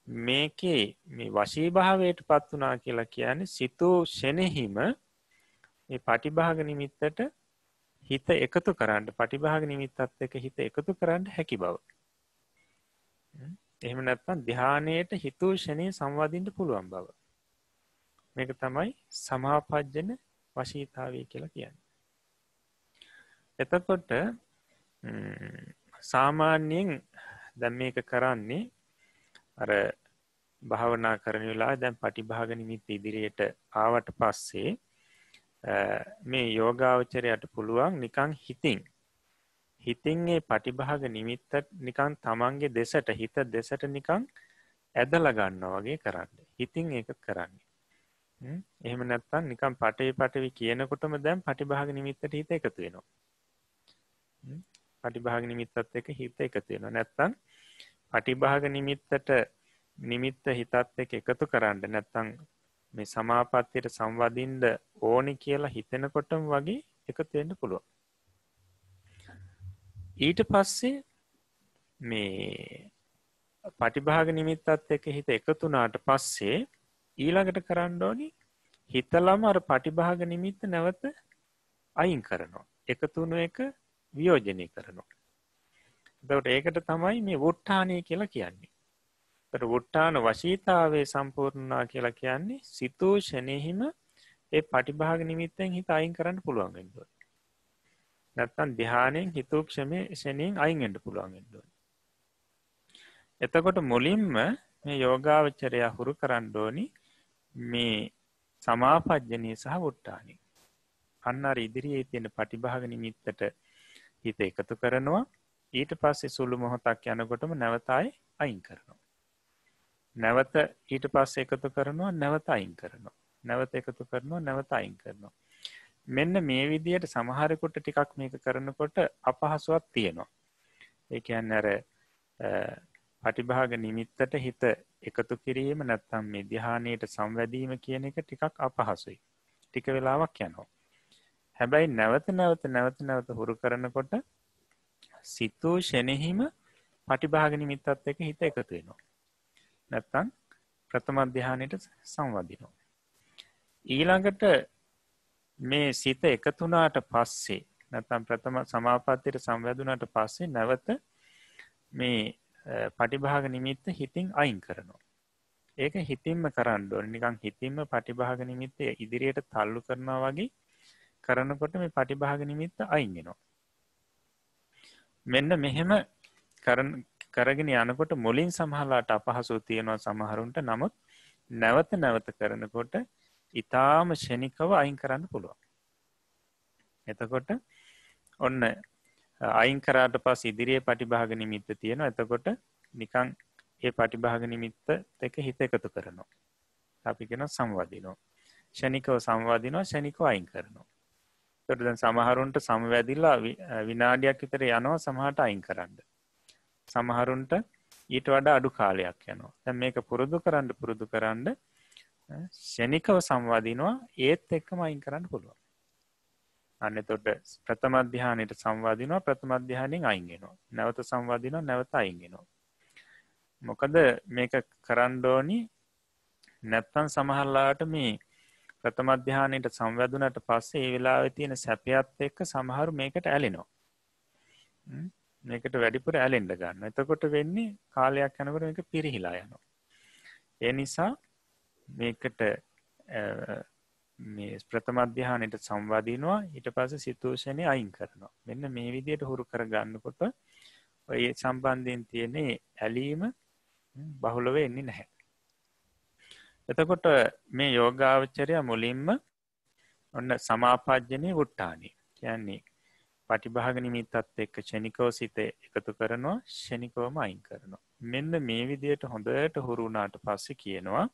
මේකේ මේ වශී භාවයට පත් වුණා කියලා කියන්නේ සිතූ ෂෙනෙහිම මේ පටිභාග නිමිත්තට හිත එකතු කරන්න, පටිභාග නිමිත්තත් එක්ක හිත එකතු කරන්න හැකි බව. එහෙම නැත්නම් ධ්‍යානයට හිතූ ෂෙනෙහි සංවදින්න පුළුවන් බව. මේක තමයි සමාපජ්ජන වශීතාවය කියලා කියන්නේ. එතකොට සාමාන්‍යයෙන් දැන් මේක කරන්නේ අර භාවනා කරන වෙලාවේ දැන් පටිභාග නිමිත්ත ඉදිරියට ආවට පස්සේ මේ යෝගාවචරයට පුළුවන් නිකන් හිතින් මේ පටිභාග නිමිත්ත නිකන් තමන්ගේ දෙසට හිත දෙසට නිකන් ඇදලා ගන්නවා වගේ කරන්න. හිතින් ඒක කරන්නේ. එහෙම නැත්නම් නිකන් පටවි කියනකොටම දැන් පටිභාග නිමිත්තට හිත එකතු වෙනවා. පටිභාග නිමිත්තත් එක්ක හිත එකතු වෙනවා. නැත්නම් පටිභාග නිමිත්ත හිතත් එක්ක එකතු කරන්න නැත්නම් මේ සමාපත්තියට සංවදින්න ඕනි කියලා හිතෙනකොටම වගේ එකතු වෙන්න පුළුවන්. ඊට පස්සේ මේ පටිභාග නිමිත්තත් එක්ක හිත එකතු වුණාට පස්සේ ඊළඟට කරන්න ඕනි හිතලම අර පටිභාග නිමිත්ත නැවත අයින් කරනවා. එකතු වුණු එක වියෝජනය කරනවා. එතකොට ඒකට තමයි මේ වුට්ටානය කියලා කියන්නේ. ඒතර වුට්ටාන වශීතාවේ සම්පූර්ණා කියලා කියන්නේ සිතූ ෂණෙහිම ඒ පටිභාග නිමිත්තෙන් හිත අයින් කරන්න පුළුවන් වෙන්න ඕනේ. නැත්තම් ධානයෙන් හිතූ ෂණයෙන් අයින් වෙන්න පුළුවන් වෙන්න ඕනේ. එතකොට මුලින්ම මේ යෝගාවචරය හුරු කරන්න ඕනි මේ සමාපජ්ජනීය සහ වුට්ටානී. අන්න අර ඉදිරියේ තියෙන පටිභාග නිමිත්තට හිත එකතු කරනවා. ඊට පස්සේ සුළු මොහොතක් යනකොටම නැවත අයින් කරනවා. නැවත ඊට පස්සේ එකතු කරනවා නැවත අයින් කරනවා. නැවත එකතු කරනවා නැවත අයින් කරනවා. මෙන්න මේ විදිහට සමහරෙකුට ටිකක් මේක කරනකොට අපහසුයක් තියෙනවා. ඒ කියන්නේ අර පටිභාග නිමිත්තට හිත එකතු කිරීම නැත්නම් මේ ධ්‍යානයට සංවැදීම කියන එක ටිකක් අපහසුයි. ටික වෙලාවක් යනවා. හැබැයි නැවත හුරු කරනකොට සිතූ ෂණෙහිම පටිභාග නිමිත්තත් එක්ක හිත එකතු වෙනවා. නැත්නම් ප්‍රථම ධ්‍යානයට සංවදිනවා. ඊළඟට මේ සිත එකතු වුණාට පස්සේ නැත්නම් ප්‍රථම සමාපත්තියට සංවැදුණාට පස්සේ නැවත මේ පටිභාග නිමිත්ත හිතින් අයින් කරනවා. ඒක හිතින්ම කරන්න ඕනේ. නිකන් හිතින්ම පටිභාග නිමිත්ත ඉදිරියට තල්ලු කරනවා වගේ කරනකොට මේ පටිභාග නිමිත්ත අයින් වෙනවා. මෙන්න මෙහෙම කරගෙන යනකොට මුලින් සමහරලාට අපහසු තියෙනවා සමහරුන්ට. නමුත් නැවත කරනකොට ඊටාම ෂණිකව අයින් කරන්න පුළුවන්. එතකොට ඔන්න අයින් කරාට පස්සේ ඉදිරියේ පටිභාග නිමිත්ත තියෙනවා. එතකොට නිකන් ඒ පටිභාග නිමිත්ත එක්ක හිත එකතු කරනවා. අපි කියනවා සංවදිනවා. ෂණිකව සංවදිනවා, ෂණිකව අයින් කරනවා. එතකොට දැන් සමහරුන්ට සමවැදිලා විනාඩියක් විතර යනවා සමහරට අයින් කරන්න. සමහරුන්ට ඊට වඩා අඩු කාලයක් යනවා. දැන් මේක පුරුදු කරන්න ෂණිකව සංවදිනවා ඒත් එක්කම අයින් කරන්න පුළුවන්. අන්න එතකොට ප්‍රථම ධ්‍යානෙට සංවදිනවා, ප්‍රථම ධ්‍යානෙන් අයින් වෙනවා. නැවත සංවදිනවා, නැවත අයින් වෙනවා. මොකද මේක කරන්න ඕනි නැත්තම් සමහරලාට මේ ප්‍රථම ධ්‍යානෙට සංවැදුනට පස්සේ ඒ වෙලාවේ තියෙන සැපයත් එක්ක සමහරු මේකට ඇලෙනවා. මේකට වැඩිපුර ඇලෙන්න ගන්නවා. එතකොට වෙන්නේ කාලයක් යනකොට මේක පිරිහිලා යනවා. ඒ නිසා මේකට මේ ප්‍රථම ධ්‍යානෙට සංවදිනවා ඊට පස්සේ සිතූෂණේ අයින් කරනවා. මෙන්න මේ විදිහට හුරු කරගන්නකොට ඔය සම්බන්ධයෙන් තියෙන ඇලීම බහුල වෙන්නේ නැහැ. එතකොට මේ යෝගාවචරය මුලින්ම ඔන්න සමාපජ්ජනේ වුට්ටානි කියන්නේ පටිභාග නිමිත්තත් එක්ක ෂණිකව සිත එකතු කරනවා, ෂණිකවම අයින් කරනවා. මෙන්න මේ විදිහට හොඳට හුරු වුණාට පස්සේ කියනවා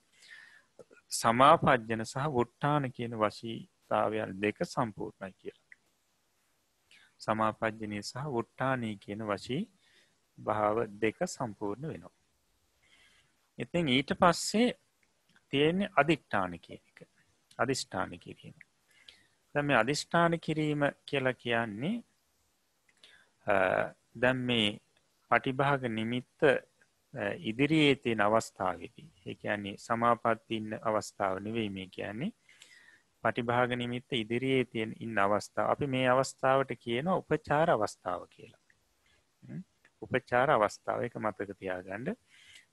සමාපජ්ජන සහ වුට්ටාන කියන වශීතාවයන් දෙක සම්පූර්ණයි කියලා. සමාපජ්ජනී සහ වුට්ටානී කියන වශී භාව දෙක සම්පූර්ණ වෙනවා. ඉතින් ඊට පස්සේ තියෙන්නේ අදිෂ්ඨාන කියන එක. අදිෂ්ඨාන කිරීම. දැන් මේ අදිෂ්ඨාන කිරීම කියලා කියන්නේ දැන් මේ පටිභාග නිමිත්ත ඉදිරියේ තියෙන අවස්ථාවේදී, ඒ කියන්නේ සමාපatti ඉන්න අවස්ථාව නෙවෙයි මේ කියන්නේ. පටිභාග නිමිත්ත ඉදිරියේ තියෙන ඉන්න අවස්ථාව. අපි මේ අවස්ථාවට කියනවා උපචාර අවස්ථාව කියලා. උපචාර අවස්ථාව එක මතක තියාගන්න.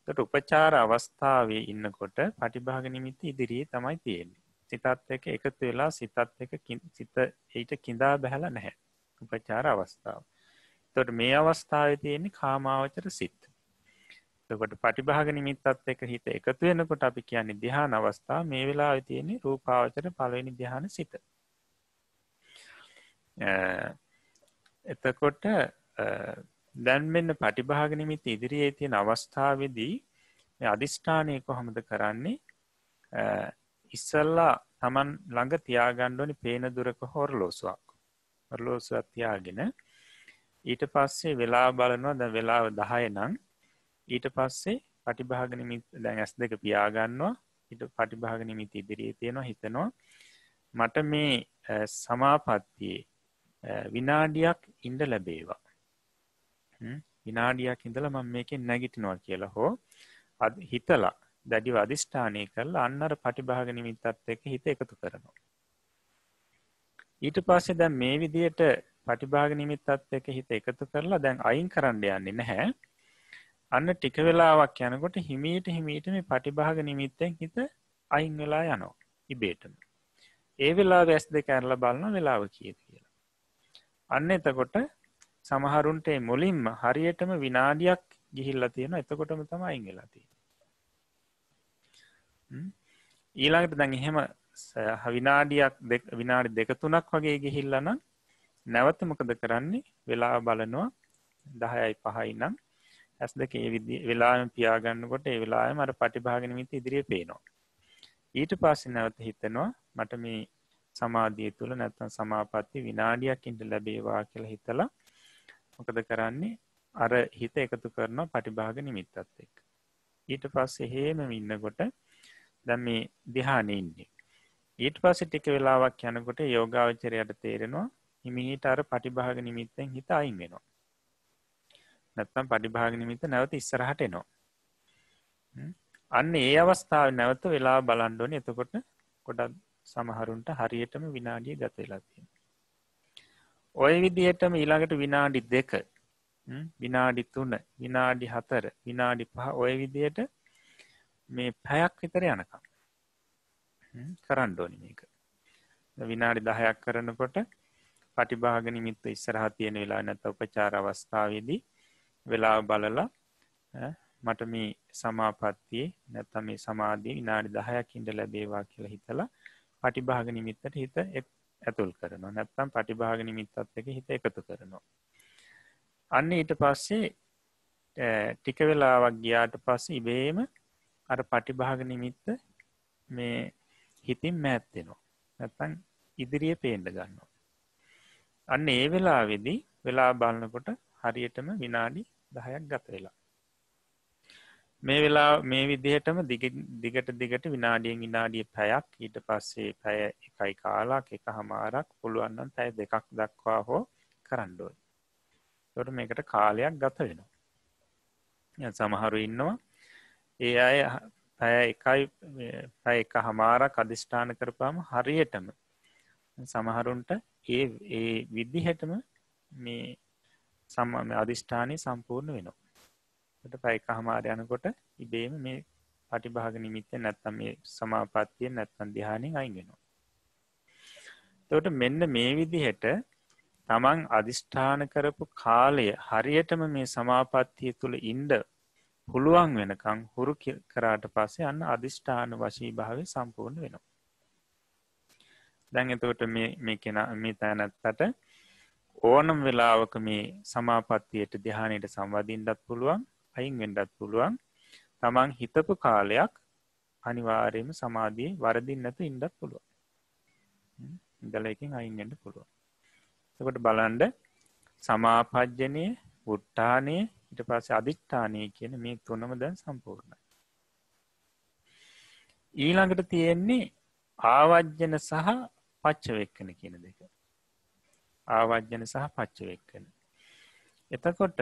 ඒකට උපචාර අවස්ථාවේ ඉන්නකොට පටිභාග නිමිත්ත ඉදිරියේ තමයි තියෙන්නේ. සිතත් එක්ක එකතු වෙලා සිතත් එක්ක සිත ඊට කිඳා බහැලා නැහැ. උපචාර අවස්ථාව. එතකොට මේ අවස්ථාවේ තියෙන්නේ කාමාවචර සිත්. එතකොට පටිභාග නිමිත්තත් එක්ක හිත එකතු වෙනකොට අපි කියන්නේ ධ්‍යාන අවස්ථාව. මේ වෙලාවේ තියෙන්නේ රූපාවචර පළවෙනි ධ්‍යාන සිත. එතකොට දැන් මෙන්න පටිභාග නිමිත්ත ඉදිරියේ තියෙන අවස්ථාවේදී මේ අදිෂ්ඨානය කොහොමද කරන්නේ? ඉස්සල්ලා Taman ළඟ තියාගන්න ඕනි පේන දුරක හොරලෝසුවක්. හොරලෝසුවක් තියාගෙන ඊට පස්සේ වෙලාව බලනවා. දැන් වෙලාව 10 නම් ඊට පස්සේ පටිභාග නිමිත්ත දැන් S2 පියා ගන්නවා. ඊට පටිභාග නිමිත්ත ඉදිරියේ තියෙනවා. හිතනවා මට මේ සමාපත්තියේ විනාඩියක් ඉඳ ලැබේවා. විනාඩියක් ඉඳලා මම මේකෙන් නැගිටිනවා කියලා හෝ හිතලා දැඩිව අධිෂ්ඨානය කරලා අන්න අර පටිභාග නිමිත්තත් එක්ක හිත එකතු කරනවා. ඊට පස්සේ දැන් මේ විදියට පටිභාග නිමිත්තත් එක්ක හිත එකතු කරලා දැන් අයින් කරන්න යන්නේ නැහැ. අන්න ටික වෙලාවක් යනකොට හිමීට මේ පටිභාග නිමිත්තෙන් හිත අයින් වෙලා යනවා ඉබේටම. ඒ වෙලාවේ S2 අරලා බලන වෙලාව කීයද කියලා. අන්න එතකොට සමහරුන්ට මුලින්ම හරියටම විනාඩියක් ගිහිල්ලා තියෙනවා. එතකොටම තමයි අයින් වෙලා තියෙන්නේ. ඊළඟට දැන් එහෙම විනාඩි දෙක තුනක් වගේ ගිහිල්ලා නම් නැවත මොකද කරන්නේ? වෙලාව බලනවා 10:05 නම් S2 ඒ වෙලාවෙම පියාගන්නකොට ඒ වෙලාවෙම අර පටිභාග නිමිති ඉදිරියේ පේනවා. ඊට පස්සේ නැවත හිතනවා මට මේ සමාධිය තුළ නැත්නම් සමාපatti විනාඩියක් ඉඳ ලැබේවා කියලා හිතලා මොකද කරන්නේ? අර හිත එකතු කරනවා පටිභාග නිමිත්තත් එක්ක. ඊට පස්සේ හේම ඉන්නකොට දැන් මේ ධ්‍යානෙ ඉන්නේ. ඊට පස්සේ ටික වෙලාවක් යනකොට යෝගාවචරයට තේරෙනවා හිමීට අර පටිභාග නිමිත්තෙන් හිත අයින් වෙනවා. නැත්නම් පටිභාග නිමිත්ත නැවත ඉස්සරහට එනවා. අන්න ඒ අවස්ථාවේ නැවත වෙලාව බලන්න ඕනේ. එතකොට ගොඩක් සමහරුන්ට හරියටම විනාඩිය ගත වෙලා තියෙනවා. ওই විදිහටම ඊළඟට විනාඩි 2, විනාඩි 3, විනාඩි 4, විනාඩි 5 ওই විදිහට මේ පැයක් විතර යනකම් කරන්න ඕනේ මේක. විනාඩි 10ක් කරනකොට පටිභාග නිමිත්ත ඉස්සරහා තියෙන වෙලාව නැත්නම් උපචාර අවස්ථාවේදී වෙලාව බලලා මට මේ සමාපත්තියේ නැත්නම් මේ සමාධිය විනාඩි 10ක් ඉඳ ලැබේවා කියලා හිතලා පටිභාග නිමිත්තට හිත ඇතුල් කරනවා. නැත්නම් පටිභාග නිමිත්තත් එක්ක හිත එකතු කරනවා. අන්න ඊට පස්සේ ටික වෙලාවක් ගියාට පස්සේ ඉබේම අර පටිභාග නිමිත්ත මේ හිතින් මෑත් වෙනවා. නැත්නම් ඉදිරියේ පේන්න ගන්නවා. අන්න ඒ වෙලාවේදී වෙලාව බලනකොට හරියටම විනාඩි 10ක් ගත වෙලා. මේ විදිහටම දිගට විනාඩියෙන් විනාඩිය පැයක් ඊට පස්සේ පැය 1යි කාලක් එකමාරක් පුළුවන් නම් පැය 2ක් දක්වා හෝ කරන්න ඕනේ. ඒකට මේකට කාලයක් ගත වෙනවා. දැන් සමහරු ඉන්නවා ඒ අය පැය එකමාරක් අදිෂ්ඨාන කරපුවාම හරියටම සමහරුන්ට ඒ විදිහටම මේ අදිෂ්ඨානය සම්පූර්ණ වෙනවා. ඒකට පැය එකමාර යනකොට ඉබේම මේ පටිභාග නිමිත්තෙන් නැත්නම් මේ සමාපත්තියෙන් නැත්නම් ධ්‍යානෙන් අයින් වෙනවා. එතකොට මෙන්න මේ විදිහට තමන් අදිෂ්ඨාන කරපු කාලය හරියටම මේ සමාපත්තිය තුල ඉන්න පුළුවන් වෙනකන් හුරු කරාට පස්සේ අන්න අදිෂ්ඨාන වශී භාවය සම්පූර්ණ වෙනවා. දැන් එතකොට මේ තැනත්තට ඕනම වෙලාවක මේ සමාපත්තියට ධ්‍යානයට සංවදින්නත් පුළුවන්, අයින් වෙන්නත් පුළුවන්. තමන් හිතපු කාලයක් අනිවාර්යයෙන්ම සමාධියේ වරදින් නැතුව ඉන්නත් පුළුවන්. ඉඳලා එකෙන් අයින් වෙන්න පුළුවන්. එතකොට බලන්න සමාපජ්ජනීය, උත්ථානීය, ඊට පස්සේ අදිඨානීය කියන මේ තුනම දැන් සම්පූර්ණයි. ඊළඟට තියෙන්නේ ආවජ්ජන සහ පච්චවෙක්කන කියන දෙක. ආවජ්ජන සහ පච්චවෙක්කන. එතකොට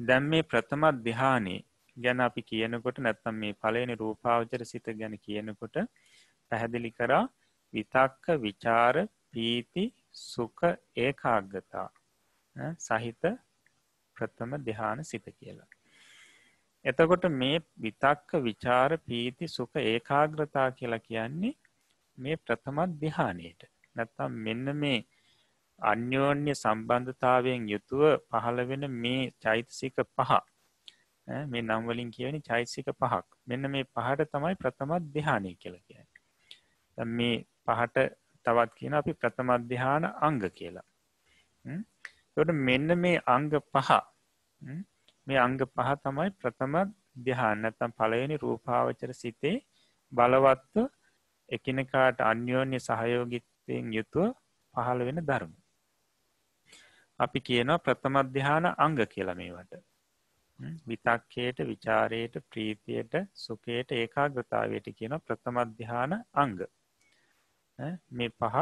දැන් මේ ප්‍රථම ධ්‍යානෙ ගැන අපි කියනකොට නැත්නම් මේ පළවෙනි රූපාවචර සිත ගැන කියනකොට පැහැදිලි කරා විතක්ක, ਵਿਚාර, පීති, සුඛ, ඒකාග්‍රතා සහිත ප්‍රථම ධ්‍යාන සිත කියලා. එතකොට මේ විතක්ක, ਵਿਚාර, පීති, සුඛ, ඒකාග්‍රතා කියලා කියන්නේ මේ ප්‍රථම ධ්‍යානෙට. නැත්නම් මෙන්න මේ අන්‍යෝන්‍ය සම්බන්ධතාවයෙන් යුතුව පහළ වෙන මේ චෛතසික පහ. මේ නම් වලින් කියවෙන චෛතසික පහක්. මෙන්න මේ පහට තමයි ප්‍රථම ධ්‍යානෙ කියලා කියන්නේ. දැන් මේ පහට තවත් කියන අපි ප්‍රථම ධ්‍යාන අංග කියලා. ඒකට මෙන්න මේ අංග පහ මේ අංග පහ තමයි ප්‍රථම ධ්‍යාන නැත්නම් පළවෙනි රූපාවචර සිතේ බලවත්ව එකිනෙකාට අන්‍යෝන්‍ය සහයෝගීත්වයෙන් යුතුව පහළ වෙන ධර්ම. අපි කියනවා ප්‍රථම ධ්‍යාන අංග කියලා මේවට. විතක්කයට, ਵਿਚාරයට, ප්‍රීතියට, සුඛයට, ඒකාග්‍රතාවයට කියන ප්‍රථම ධ්‍යාන අංග. මේ පහ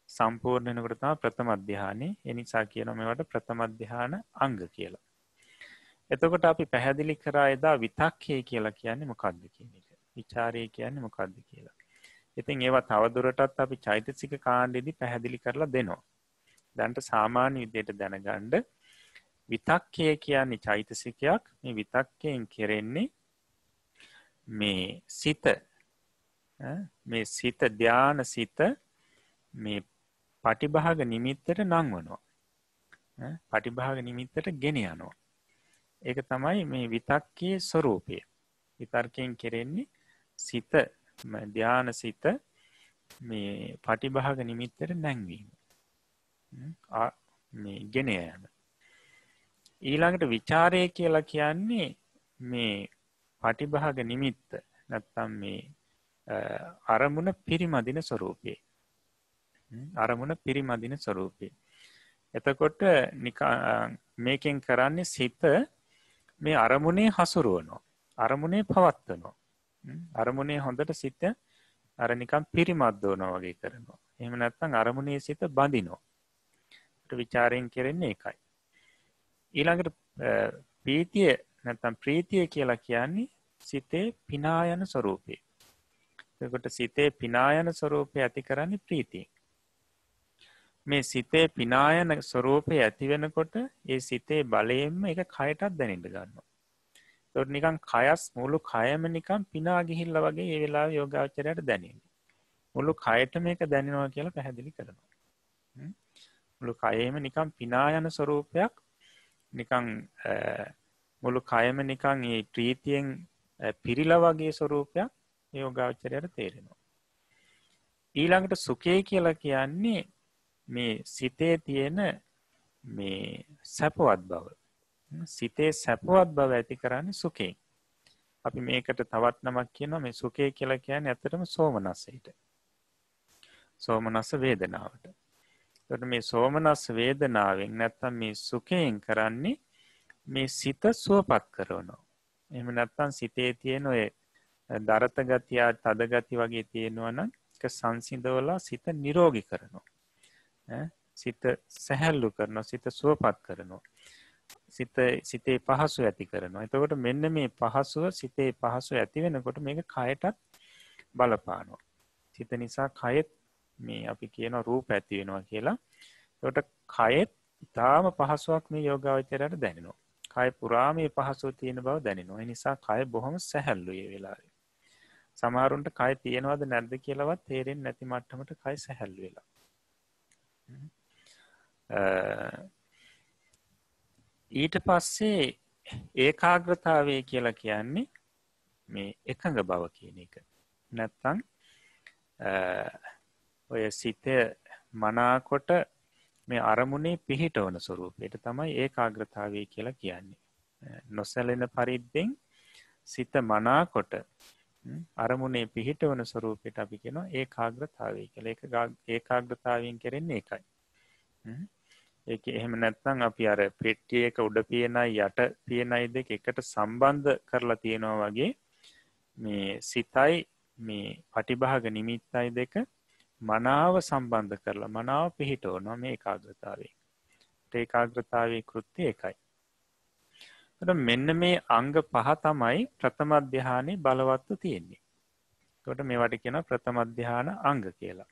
සම්පූර්ණ වෙනකොට තමයි ප්‍රථම ධ්‍යානෙ. ඒ නිසා කියනවා මේවට ප්‍රථම ධ්‍යාන අංග කියලා. එතකොට අපි පැහැදිලි කරා එදා විතක්කය කියලා කියන්නේ මොකක්ද කියන එක. විචාරය කියන්නේ මොකක්ද කියලා. ඉතින් ඒවා තවදුරටත් අපි චෛතසික කාණ්ඩෙදි පැහැදිලි කරලා දෙනවා. දැන්ට සාමාන්‍ය විදිහට දැනගන්න විතක්කය කියන්නේ චෛතසිකයක්. මේ විතක්කයෙන් කෙරෙන්නේ මේ සිත ධාන සිත මේ පටිභාග නිමිත්තට නංවනවා. පටිභාග නිමිත්තට ගෙන යනවා. ඒක තමයි මේ විතක්කයේ ස්වરૂපය. විතර්කයෙන් කෙරෙන්නේ සිත ධාන සිත මේ පටිභාග නිමිත්තට නැංවීම. මේ ගෙන යන. ඊළඟට විචාරය කියලා කියන්නේ මේ පටිභාග නිමිත්ත නැත්තම් මේ අරමුණ පිරිමදින ස්වરૂපේ. අරමුණ පිරිමදින ස්වરૂපේ. එතකොට මේකෙන් කරන්නේ සිත මේ අරමුණේ හසුරුවනවා. අරමුණේ පවත්වනවා. අරමුණේ හොඳට සිත අර නිකන් පිරිමද්දවනවා වගේ කරනවා. එහෙම නැත්නම් අරමුණේ සිත බඳිනවා. විචාරයෙන් කෙරෙන්නේ ඒකයි. ඊළඟට ප්‍රීතිය නැත්නම් ප්‍රීතිය කියලා කියන්නේ සිතේ පිනා යන ස්වરૂපේ. එතකොට සිතේ පිනා යන ස්වરૂපය ඇති කරන්නේ ප්‍රීතිය. මේ සිතේ පිනා යන ස්වરૂපය ඇති වෙනකොට ඒ සිතේ බලයෙන්ම ඒක කයටත් දැනෙන්න ගන්නවා. ඒකට නිකන් කයස් මුළු කයම නිකන් පිනා ගිහිල්ලා වගේ ඒ වෙලාවේ යෝගාචරයට දැනෙන්නේ. මුළු කයටම මේක දැනෙනවා කියලා පැහැදිලි කරනවා. මුළු කයෙම නිකන් පිනා යන ස්වરૂපයක් නිකන් මුළු කයම නිකන් මේ ප්‍රීතියෙන් පිරිලා වගේ ස්වરૂපයක් යෝගාචරයට තේරෙනවා. ඊළඟට සුඛය කියලා කියන්නේ මේ සිතේ තියෙන මේ සැපවත් බව. සිතේ සැපවත් බව ඇති කරන්නේ සුඛයෙන්. අපි මේකට තවත් නමක් කියනවා මේ සුඛය කියලා කියන්නේ ඇත්තටම සෝමනස්සයට. සෝමනස්ස වේදනාවට. එතකොට මේ සෝමනස්ස වේදනාවෙන් නැත්තම් මේ සුඛයෙන් කරන්නේ මේ සිත සුවපත් කරනවා. එහෙම නැත්තම් සිතේ තියෙන ඔය දරත ගතිය, තද ගති වගේ තියෙනවා නම් ඒක සංසිඳවලා සිත නිරෝගී කරනවා. සිත සැහැල්ලු කරනවා, සිත සුවපත් කරනවා. සිතේ පහසු ඇති කරනවා. එතකොට මෙන්න මේ පහසුව සිතේ පහසු ඇති වෙනකොට මේක කයටත් බලපානවා. සිත නිසා කයෙත් මේ අපි කියන රූප ඇති වෙනවා කියලා. එතකොට කයෙත් ඊටාම පහසුවක් මේ යෝගාවචරයට දැනෙනවා. කය පුරාම මේ පහසුව තියෙන බව දැනෙනවා. ඒ නිසා කය බොහොම සැහැල්ලුයි මේ වෙලාවේ. සමහරුන්ට කය තියෙනවද නැද්ද කියලාවත් තේරෙන්නේ නැති මට්ටමට කය සැහැල්ලු වෙලා. ඊට පස්සේ ඒකාග්‍රතාවය කියලා කියන්නේ මේ එකඟ බව කියන එක. නැත්තම් ඔය සිත මනාකොට මේ අරමුණේ පිහිටවන ස්වરૂපයට තමයි ඒකාග්‍රතාවය කියලා කියන්නේ. නොසැලෙන පරිද්දෙන් සිත මනාකොට අරමුණේ පිහිටවන ස්වરૂපයට අපි කියනවා ඒකාග්‍රතාවය කියලා. ඒකාග්‍රතාවයෙන් කරන්නේ ඒකයි. ඒක එහෙම නැත්නම් අපි අර පෙට්ටියක උඩ පියනයි යට පියනයි දෙක එකට සම්බන්ධ කරලා තියෙනවා වගේ මේ සිතයි මේ පටිභාග නිමිත්තයි දෙක මනාව සම්බන්ධ කරලා මනාව පිහිටවනවා මේ ඒකාග්‍රතාවයෙන්. ඒකාග්‍රතාවයේ කෘත්‍යය ඒකයි. එතකොට මෙන්න මේ අංග පහ තමයි ප්‍රථම ධානයේ බලවත්ව තියෙන්නේ. එතකොට මේවට කියනවා ප්‍රථම ධාන අංග කියලා.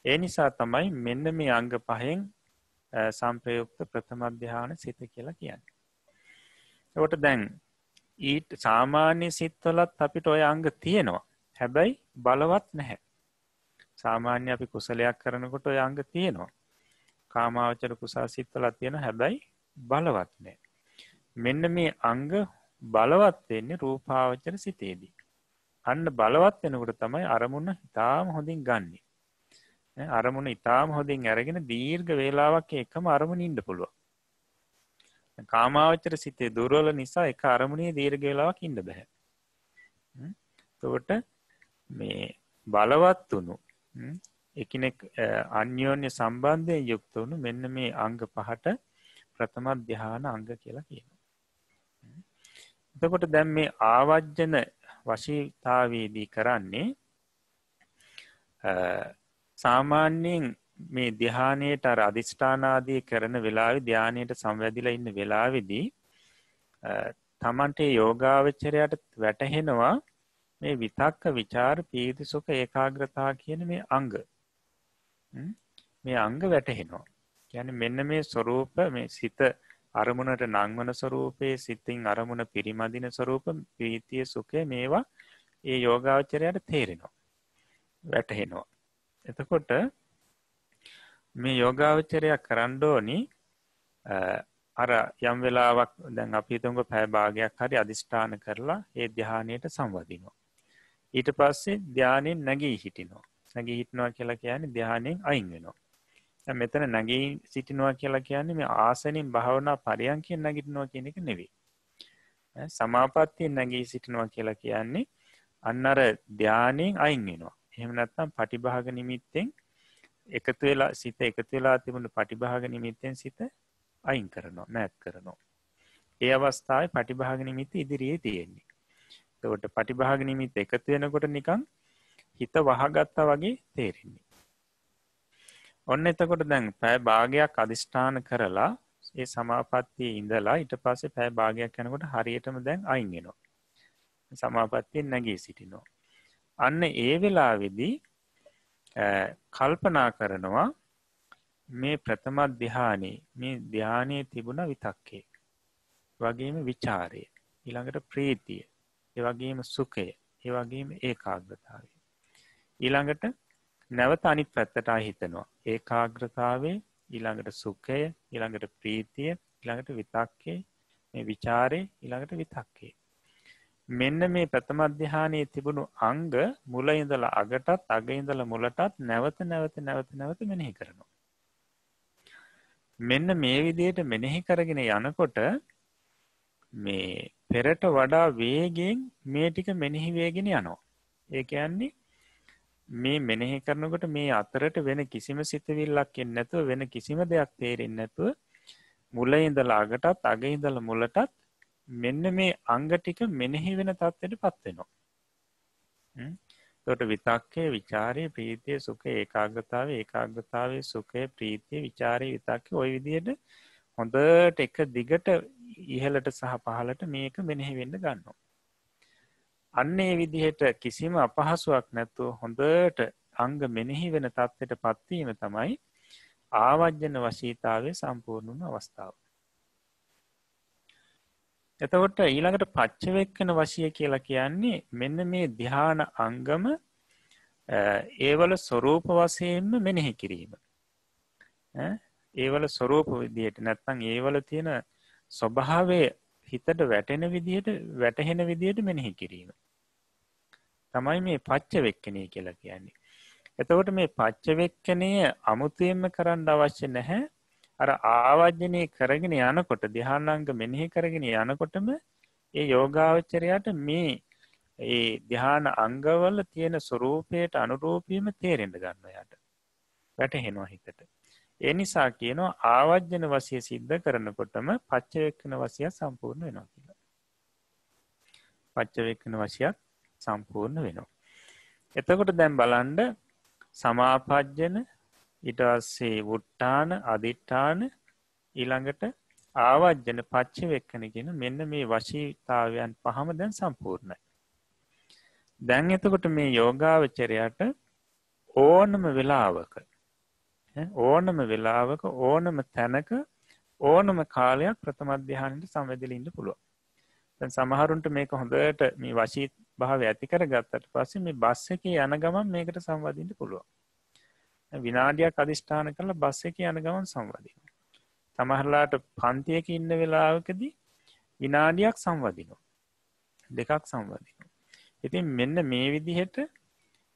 ඒ නිසා තමයි මෙන්න මේ අංග පහෙන් සම්ප්‍රයුක්ත ප්‍රථම ධාන සිත කියලා කියන්නේ. ඒකට දැන් ඊට සාමාන්‍ය සිත්වලත් අපිට ওই අංග තියෙනවා. හැබැයි බලවත් නැහැ. සාමාන්‍ය අපි කුසලයක් කරනකොට ওই අංග තියෙනවා. කාමාවචර කුසල සිත්වලත් තියෙනවා. හැබැයි බලවත් නැහැ. මෙන්න මේ අංග බලවත් වෙන්නේ රූපාවචර සිතේදී. අන්න බලවත් වෙනකොට තමයි අරමුණ ඉතාම හොඳින් ගන්නෙ. අරමුණ ඉතාම හොඳින් අරගෙන දීර්ඝ වේලාවක් එකම අරමුණේ ඉන්න පුළුවන්. කාමාවචර සිතේ දුර්වල නිසා එක අරමුණේ දීර්ඝ වේලාවක් ඉන්න බෑ. එතකොට මේ බලවත් වුණු එකිනෙක අන්‍යෝන්‍ය සම්බන්ධයෙන් යුක්ත වුණු මෙන්න මේ අංග පහට ප්‍රථම ධාන අංග කියලා කියනවා. එතකොට දැන් මේ ආවජ්ජන වශීතාවේදී කරන්නේ සාමාන්‍යයෙන් මේ ධානයේට අර අදිෂ්ඨානාදී කරන වෙලාවේ ධානයට සම්වැදිලා ඉන්න වෙලාවේදී තමන්ට යෝගාවචරයට වැටහෙනවා මේ විතක්ක විචාර පීති සුඛ ඒකාග්‍රතාව කියන මේ අංග. මේ අංග වැටහෙනවා. කියන්නේ මෙන්න මේ ස්වરૂප මේ සිත අරමුණට නංවන ස්වરૂපේ සිතින් අරමුණ පිරිමදින ස්වરૂප ප්‍රීතිය සුඛය මේවා ඒ යෝගාවචරයට තේරෙනවා. වැටහෙනවා. එතකොට මේ යෝගාවචරය කරන්න ඕනි අර යම් වෙලාවක් දැන් අපි හිතමුකෝ පැය භාගයක් හරි අදිෂ්ඨාන කරලා ඒ ධ්‍යානයට සංවදිනවා. ඊට පස්සේ ධ්‍යානෙන් නැගී හිටිනවා. නැගී හිටනවා කියලා කියන්නේ ධ්‍යානෙන් අයින් වෙනවා. දැන් මෙතන නැගී සිටිනවා කියලා කියන්නේ මේ ආසනෙන් භාවනා පරියන්කෙන් නැගිටිනවා කියන එක නෙවෙයි. සමාපත්තියෙන් නැගී සිටිනවා කියලා කියන්නේ අන්න අර ධ්‍යානෙන් අයින් වෙනවා. එහෙම නැත්නම් පටිභාග නිමිත්තෙන් එකතු වෙලා සිත එකතු වෙලා තිබුණු පටිභාග නිමිත්තෙන් සිත අයින් කරනවා, මෑත් කරනවා. ඒ අවස්ථාවේ පටිභාග නිමිත්ත ඉදිරියේ තියෙන්නේ. එතකොට පටිභාග නිමිත්ත එකතු වෙනකොට නිකන් හිත වහගත්තා වගේ තේරෙන්නේ. ඔන්න එතකොට දැන් පැය භාගයක් අදිෂ්ඨාන කරලා ඒ සමාපත්තියේ ඉඳලා ඊට පස්සේ පැය භාගයක් යනකොට හරියටම දැන් අයින් වෙනවා. සමාපත්තියෙන් නැගී සිටිනවා. අන්න ඒ වෙලාවේදී කල්පනා කරනවා මේ ප්‍රථම ධ්‍යානයේ මේ ධ්‍යානයේ තිබුණ විතක්කේ වගේම විචාරය ඊළඟට ප්‍රීතිය ඒ වගේම සුඛය ඒ වගේම ඒකාග්‍රතාවය ඊළඟට නැවත අනිත් පැත්තට හිතනවා ඒකාග්‍රතාවයේ ඊළඟට සුඛය ඊළඟට ප්‍රීතිය ඊළඟට විතක්කේ මේ විචාරේ ඊළඟට විතක්කේ මෙන්න මේ ප්‍රථම ධ්‍යානයේ තිබුණු අංග මුල ඉඳලා අගටත් අග ඉඳලා මුලටත් නැවත මෙනෙහි කරනවා. මෙන්න මේ විදිහට මෙනෙහි කරගෙන යනකොට මේ පෙරට වඩා වේගෙන් මේ ටික මෙනෙහි වේගෙන යනවා. ඒ කියන්නේ මේ මෙනෙහි කරනකොට මේ අතරට වෙන කිසිම සිතවිල්ලක් එන්නේ නැතුව වෙන කිසිම දෙයක් තේරෙන්නේ නැතුව මුල ඉඳලා අගටත් අග ඉඳලා මුලටත් මෙන්න මේ අංග ටික මෙනෙහි වෙන තත්ත්වයටපත් වෙනවා. එතකොට විතක්කේ විචාරේ ප්‍රීතිය සුඛේ ඒකාග්‍රතාවයේ සුඛේ ප්‍රීතිය විචාරේ විතක්කේ ওই විදිහට හොඳට එක දිගට ඉහළට සහ පහළට මේක මෙනෙහි වෙන්න ගන්නවා. අන්න ඒ විදිහට කිසිම අපහසුයක් නැතුව හොඳට අංග මෙනෙහි වෙන තත්ත්වයටපත් වීම තමයි ආවජ්ජන වශීතාවයේ සම්පූර්ණ වුණු අවස්ථාව. එතකොට ඊළඟට පච්චවෙක්කන වශය කියලා කියන්නේ මෙන්න මේ ධ්‍යාන අංගම ඒවල ස්වરૂප වශයෙන්ම මෙනෙහි කිරීම. ඒවල ස්වરૂප විදිහට නැත්නම් ඒවල තියෙන ස්වභාවය හිතට වැටෙන විදිහට මෙනෙහි කිරීම. තමයි මේ පච්චවෙක්කනය කියලා කියන්නේ. එතකොට මේ පච්චවෙක්කනය අමුතුවෙන්ම කරන්න අවශ්‍ය නැහැ. අර ආවර්ජනය කරගෙන යනකොට ධ්‍යානාංග මෙනෙහි කරගෙන යනකොටම ඒ යෝගාවචරයට මේ ඒ ධ්‍යාන අංගවල තියෙන ස්වરૂපයට අනුරූපීව තේරෙන්න ගන්නවා යට. වැටහෙනවා හිතට. ඒ නිසා කියනවා ආවර්ජන වශයෙන් සිද්ධ කරනකොටම පච්චවෙක්කන වශය සම්පූර්ණ වෙනවා කියලා. පච්චවෙක්කන වශයක් සම්පූර්ණ වෙනවා. එතකොට දැන් බලන්න සමාපජ්ජන ඊට පස්සේ වුට්ටාන අදිට්ඨාන ඊළඟට ආවජ්ජන පච්චවෙක්කන කියන මෙන්න මේ වශීතාවයන් පහම දැන් සම්පූර්ණයි. දැන් එතකොට මේ යෝගාවචරයට ඕනම වෙලාවක ඕනම තැනක ඕනම කාලයක් ප්‍රථම ධ්‍යානෙට සමවැදෙලා ඉන්න පුළුවන්. දැන් සමහරුන්ට මේක හොඳට මේ වශී භාවය ඇති කරගත්තට පස්සේ මේ බස් එකේ යන ගමන් මේකට සම්වදින්න පුළුවන්. විනාඩියක් අදිෂ්ඨාන කරලා බස් එකේ යන ගමන් සංවදිනවා. සමහරලාට පන්තියක ඉන්න වෙලාවකදී විනාඩියක් සංවදිනවා. දෙකක් සංවදිනවා. ඉතින් මෙන්න මේ විදිහට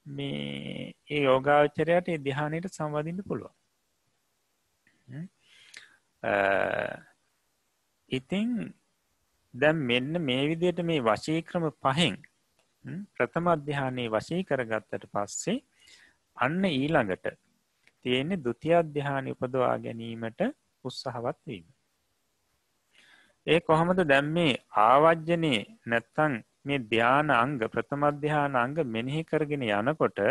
මේ ඒ යෝගාවචරයට ඒ ධ්‍යානෙට සංවදින්න පුළුවන්. ඉතින් දැන් මෙන්න මේ විදිහට මේ වශී ක්‍රම පහෙන් ප්‍රථම ධ්‍යානයේ වශී කරගත්තට පස්සේ අන්න ඊළඟට තියෙන්නේ ဒုတိ ය ධ්‍යානෙ උපදවා ගැනීමට උත්සාහවත් වීම. ඒ කොහොමද දැන් මේ ආවජ්ජනේ නැත්තම් මේ ධ්‍යාන අංග ප්‍රථම ධ්‍යාන අංග මෙනෙහි කරගෙන යනකොට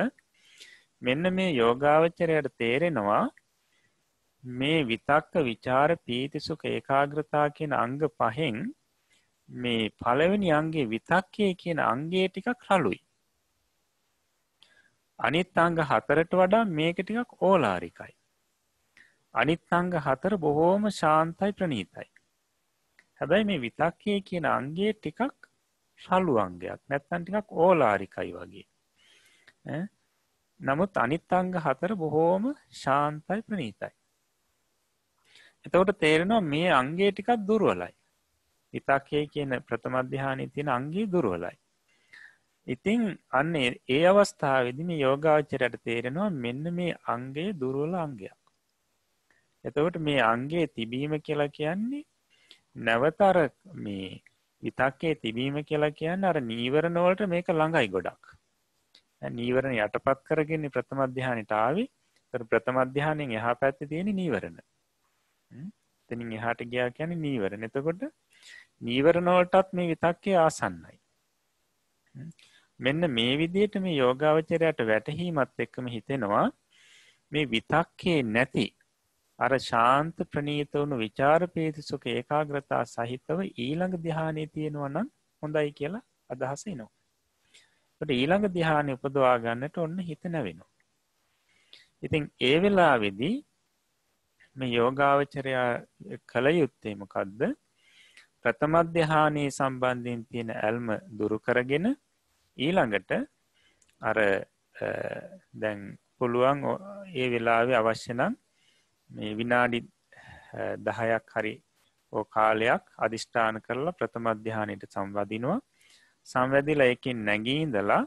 මෙන්න මේ යෝගාවචරයට තේරෙනවා මේ විතක්ක විචාර පීති සුඛ ඒකාග්‍රතාව කියන අංග පහෙන් මේ පළවෙනි අංගේ විතක්කේ කියන අංගේ ටිකක් රළුයි. අනිත් අංග 4ට වඩා මේක ටිකක් ඕලාරිකයි. අනිත් අංග 4 බොහෝම ශාන්තයි ප්‍රණීතයි. හැබැයි මේ විතක්කේ කියන අංගේ ටිකක් රළු අංගයක්. නැත්නම් ටිකක් ඕලාරිකයි වගේ. නමුත් අනිත් අංග 4 බොහෝම ශාන්තයි ප්‍රණීතයි. එතකොට තේරෙනවා මේ අංගේ ටිකක් දුර්වලයි. විතක්කේ කියන ප්‍රථම ධ්‍යානයේ තියෙන අංගය දුර්වලයි. ඉතින් අන්න ඒ අවස්ථාවේදී මේ යෝගාවචරයට තේරෙනවා මෙන්න මේ අංගය දුර්වල අංගයක්. එතකොට මේ අංගයේ තිබීම කියලා කියන්නේ නැවත අර මේ විතක්කේ තිබීම කියලා කියන්නේ අර නීවරණ වලට මේක ළඟයි ගොඩක්. නීවරණ යටපත් කරගෙන ප්‍රථම ධ්‍යානෙට ආවේ. ඒතර ප්‍රථම ධ්‍යානෙන් එහා පැත්තේ තියෙන නීවරණ. එතනින් එහාට ගියා කියන්නේ නීවරණ. එතකොට නීවරණ වලටත් මේ විතක්කේ ආසන්නයි. මෙන්න මේ විදිහට මේ යෝගාවචරයට වැටහීමත් එක්කම හිතෙනවා මේ විතක්කේ නැති අර ශාන්ත ප්‍රණීත වුණු විචාර පීති සුඛ ඒකාග්‍රතාව සහිතව ඊළඟ ධ්‍යානෙ තියෙනවා නම් හොඳයි කියලා අදහස එනවා. ඒකට ඊළඟ ධ්‍යානෙ උපදවා ගන්නට ඔන්න හිත නැවෙනවා. ඉතින් ඒ වෙලාවේදී මේ යෝගාවචරය කල යුත්තේ මොකද්ද? ප්‍රථම ධ්‍යානයේ සම්බන්ධයෙන් තියෙන ඇල්ම දුරු කරගෙන ඊළඟට අර දැන් පුළුවන් ඒ වෙලාවේ අවශ්‍ය නම් මේ විනාඩි 10ක් හරි ඕ කාලයක් අදිෂ්ඨාන කරලා ප්‍රථම ධ්‍යානෙට සම්වදිනවා. සම්වැදිලා එකකින් නැගී ඉඳලා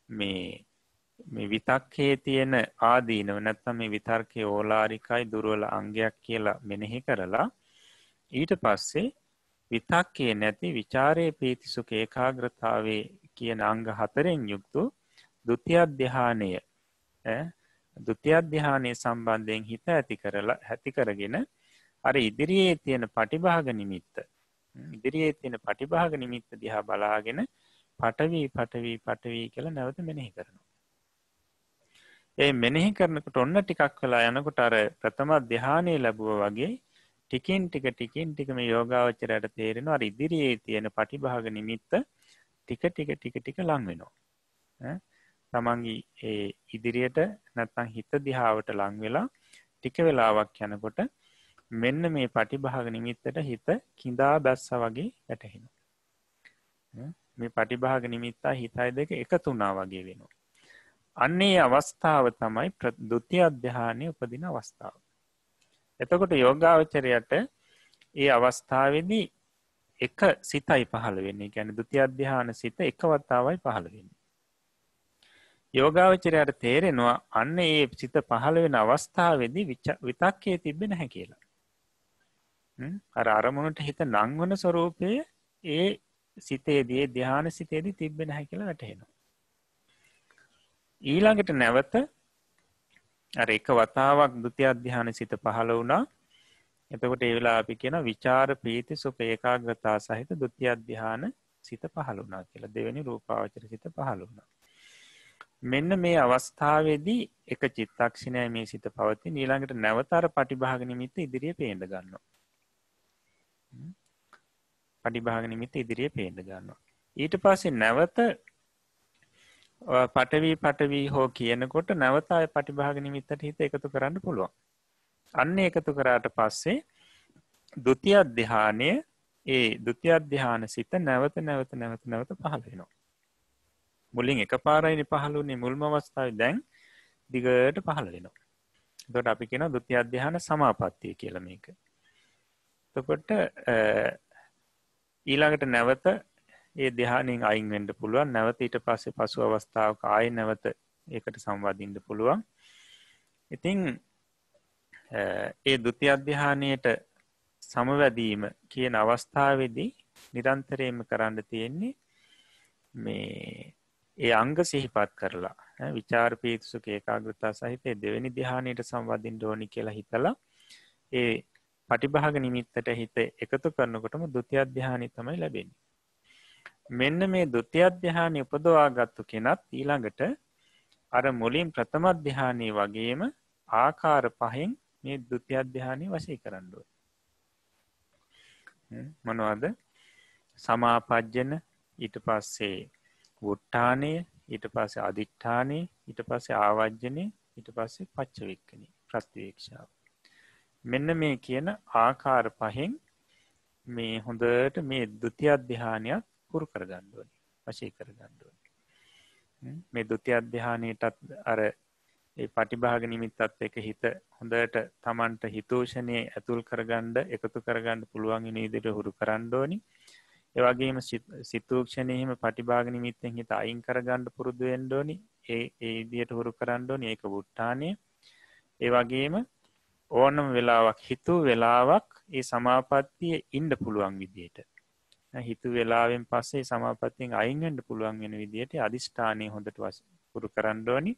මේ විතක්කේ තියෙන ආදීනව නැත්නම් මේ විතර්කයේ ඕලාරිකයි දුර්වල අංගයක් කියලා මෙනෙහි කරලා ඊට පස්සේ විතක්කේ නැති විචාරයේ පීති සුඛ ඒකාග්‍රතාවේ කියන අංග 4න් යුක්ත ဒုတိ ය ධ්‍යානය ဒုတိ ය ධ්‍යානයේ සම්බන්ධයෙන් හිත ඇති කරගෙන අර ඉදිරියේ තියෙන පටිභාග නිමිත්ත දිහා බලාගෙන පඨවි කියලා නැවත මෙනෙහි කරනවා. ඒ මෙනෙහි කරනකොට ඔන්න ටිකක් වෙලා යනකොට අර ප්‍රථම ධ්‍යානයේ ලැබුවා වගේ ටිකින් ටික මේ යෝගාවචරයට තේරෙනවා අර ඉදිරියේ තියෙන පටිභාග නිමිත්ත ටික ලං වෙනවා. තමන්ගේ ඒ ඉදිරියට නැත්නම් හිත දිහාවට ලං වෙලා ටික වෙලාවක් යනකොට මෙන්න මේ පටිභාග නිමිත්තට හිත කිඳා බැස්සා වගේ වැටහෙනවා. මේ පටිභාග නිමිත්තයි හිතයි දෙක එකතු වුණා වගේ වෙනවා. අන්නේ අවස්ථාව තමයි ဒုတိ ය ධ්‍යානයේ උපදින අවස්ථාව. එතකොට යෝගාවචරයට ඒ අවස්ථාවේදී එක සිතයි පහළ වෙන්නේ. කියන්නේ ဒုတိ ය ධ්‍යාන සිත එක වතාවයි පහළ වෙන්නේ. යෝගාවචරයට තේරෙනවා අන්න ඒ සිත පහළ වෙන අවස්ථාවේදී විතක්කේ තිබෙන්නේ නැහැ කියලා. අර අරමුණට හිත නංවන ස්වરૂපයේ ඒ සිතේදී ධ්‍යාන සිතේදී තිබෙන්නේ නැහැ කියලා වැටහෙනවා. ඊළඟට නැවත අර එක වතාවක් ဒုတိ ය ධ්‍යාන සිත පහළ වුණා. එතකොට ඒ වෙලාව අපි කියන විචාර ප්‍රීති සුඛ ඒකාග්‍රතාව සහිත ဒုတိ ය ධ්‍යාන සිත පහළ වුණා කියලා. දෙවෙනි රූපාවචර සිත පහළ වුණා. මෙන්න මේ අවස්ථාවේදී එක චිත්තක්ෂණයයි මේ සිත පවතින. ඊළඟට නැවත අර පටිභාග නිමිත්ත ඉදිරියේ පේන්න ගන්නවා. පටිභාග නිමිත්ත ඉදිරියේ පේන්න ගන්නවා. ඊට පස්සේ නැවත පඨවි හෝ කියනකොට නැවත ආය පටිභාග නිමිත්තට හිත එකතු කරන්න පුළුවන්. අන්න එකතු කරාට පස්සේ ဒုတိ ය ධ්‍යානයේ ඒ ဒုတိ ය ධ්‍යාන සිත නැවත පහළ වෙනවා. මුලින් එකපාරයිනේ පහළ වුණේ මුල්ම අවස්ථාවේ. දැන් දිගට පහළ වෙනවා. එතකොට අපි කියනවා ဒုတိ ය ධ්‍යාන සමාපත්තිය කියලා මේක. එතකොට ඊළඟට නැවත ඒ ධ්‍යානෙන් අයින් වෙන්න පුළුවන්. නැවත ඊට පස්සේ පසු අවස්ථාවක ආයෙ නැවත ඒකට සංවදින්න පුළුවන්. ඉතින් ඒ ဒုတိ ය ධ්‍යානයට සමවැදීම කියන අවස්ථාවේදී නිරන්තරයෙන්ම කරන්න තියෙන්නේ මේ ඒ අංග සිහිපත් කරලා විචාර පීති සුඛ ඒකාග්‍රතාව සහිත දෙවෙනි ධ්‍යානයට සංවදින්න ඕනි කියලා හිතලා ඒ පටිභාග නිමිත්තට හිත එකතු කරනකොටම ဒုတိ ය ධ්‍යානෙ තමයි ලැබෙන්නේ. මෙන්න මේ ဒုတိ ය ධ්‍යානෙ උපදවාගත්තු කෙනත් ඊළඟට අර මුලින් ප්‍රථම ධ්‍යානෙ වගේම ආකාර පහෙන් මේ ဒုတိ ය ධ්‍යානෙ වශී කරන්න ඕනේ. මොනවද? සමාපජ්ජන, ඊට පස්සේ වුට්ටානය, ඊට පස්සේ අදිට්ඨානය, ඊට පස්සේ ආවජ්ජනය, ඊට පස්සේ පච්චවෙක්කනය, ප්‍රතිවේක්ෂාව. මෙන්න මේ කියන ආකාර පහෙන් මේ හොඳට මේ ද්විතිය ධ්‍යානයත් පුරු කරගන්න ඕනේ, වශී කරගන්න ඕනේ. මේ ද්විතිය ධ්‍යානයටත් අර ඒ පටිභාග නිමිත්තත් එක හිත හොඳට තමන්ට හිතෝෂණය ඇතුල් කරගන්න, එකතු කරගන්න පුළුවන් වෙන විදිහට හුරු කරන්න ඕනි. ඒ වගේම සිතූක්ෂණයෙහිම පටිභාග නිමිත්තෙන් හිත අයින් කරගන්න පුරුදු වෙන්න ඕනි. ඒ විදිහට හුරු කරන්න ඕනි. ඒක වුට්ටානය. ඒ වගේම ඕනම වෙලාවක් හිතුව වෙලාවක් ඒ සමාපත්තියේ ඉන්න පුළුවන් විදිහට, හිතුව වෙලාවෙන් පස්සේ සමාපත්තියෙන් අයින් වෙන්න පුළුවන් වෙන විදිහට අදිෂ්ඨානය හොඳට පුරු කරන්න ඕනි.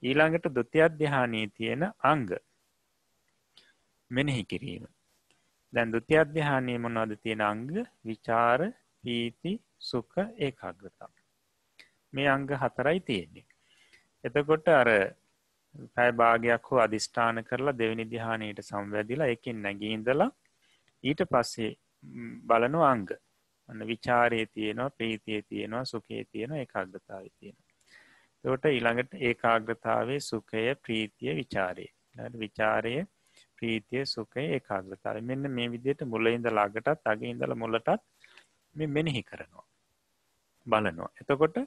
ඊළඟට ද්විතිය ධ්‍යානයේ තියෙන අංග මෙනෙහි කිරීම. දැන් ද්විතිය ධ්‍යානයේ මොනවද තියෙන අංග? විචාර, පීති, සුඛ, ඒකාග්‍රතාව. මේ අංග හතරයි තියෙන්නේ. එතකොට අර පැය භාගයක් හෝ අදිෂ්ඨාන කරලා දෙවෙනි ධ්‍යානයට සම්වැදිලා ඒකෙන් නැගී ඉඳලා ඊට පස්සේ බලන අංග. අන්න විචාරයේ තියෙනවා, ප්‍රීතියේ තියෙනවා, සුඛයේ තියෙනවා, ඒකාග්‍රතාවයේ තියෙනවා. එතකොට ඊළඟට ඒකාග්‍රතාවයේ සුඛය, ප්‍රීතිය, විචාරය. විචාරය, ප්‍රීතිය, සුඛය, ඒකාග්‍රතාවය. මෙන්න මේ විදිහට මුලින් ඉඳලා අගටත්, අගේ ඉඳලා මුලටත් මේ මෙනෙහි කරනවා, බලනවා. එතකොට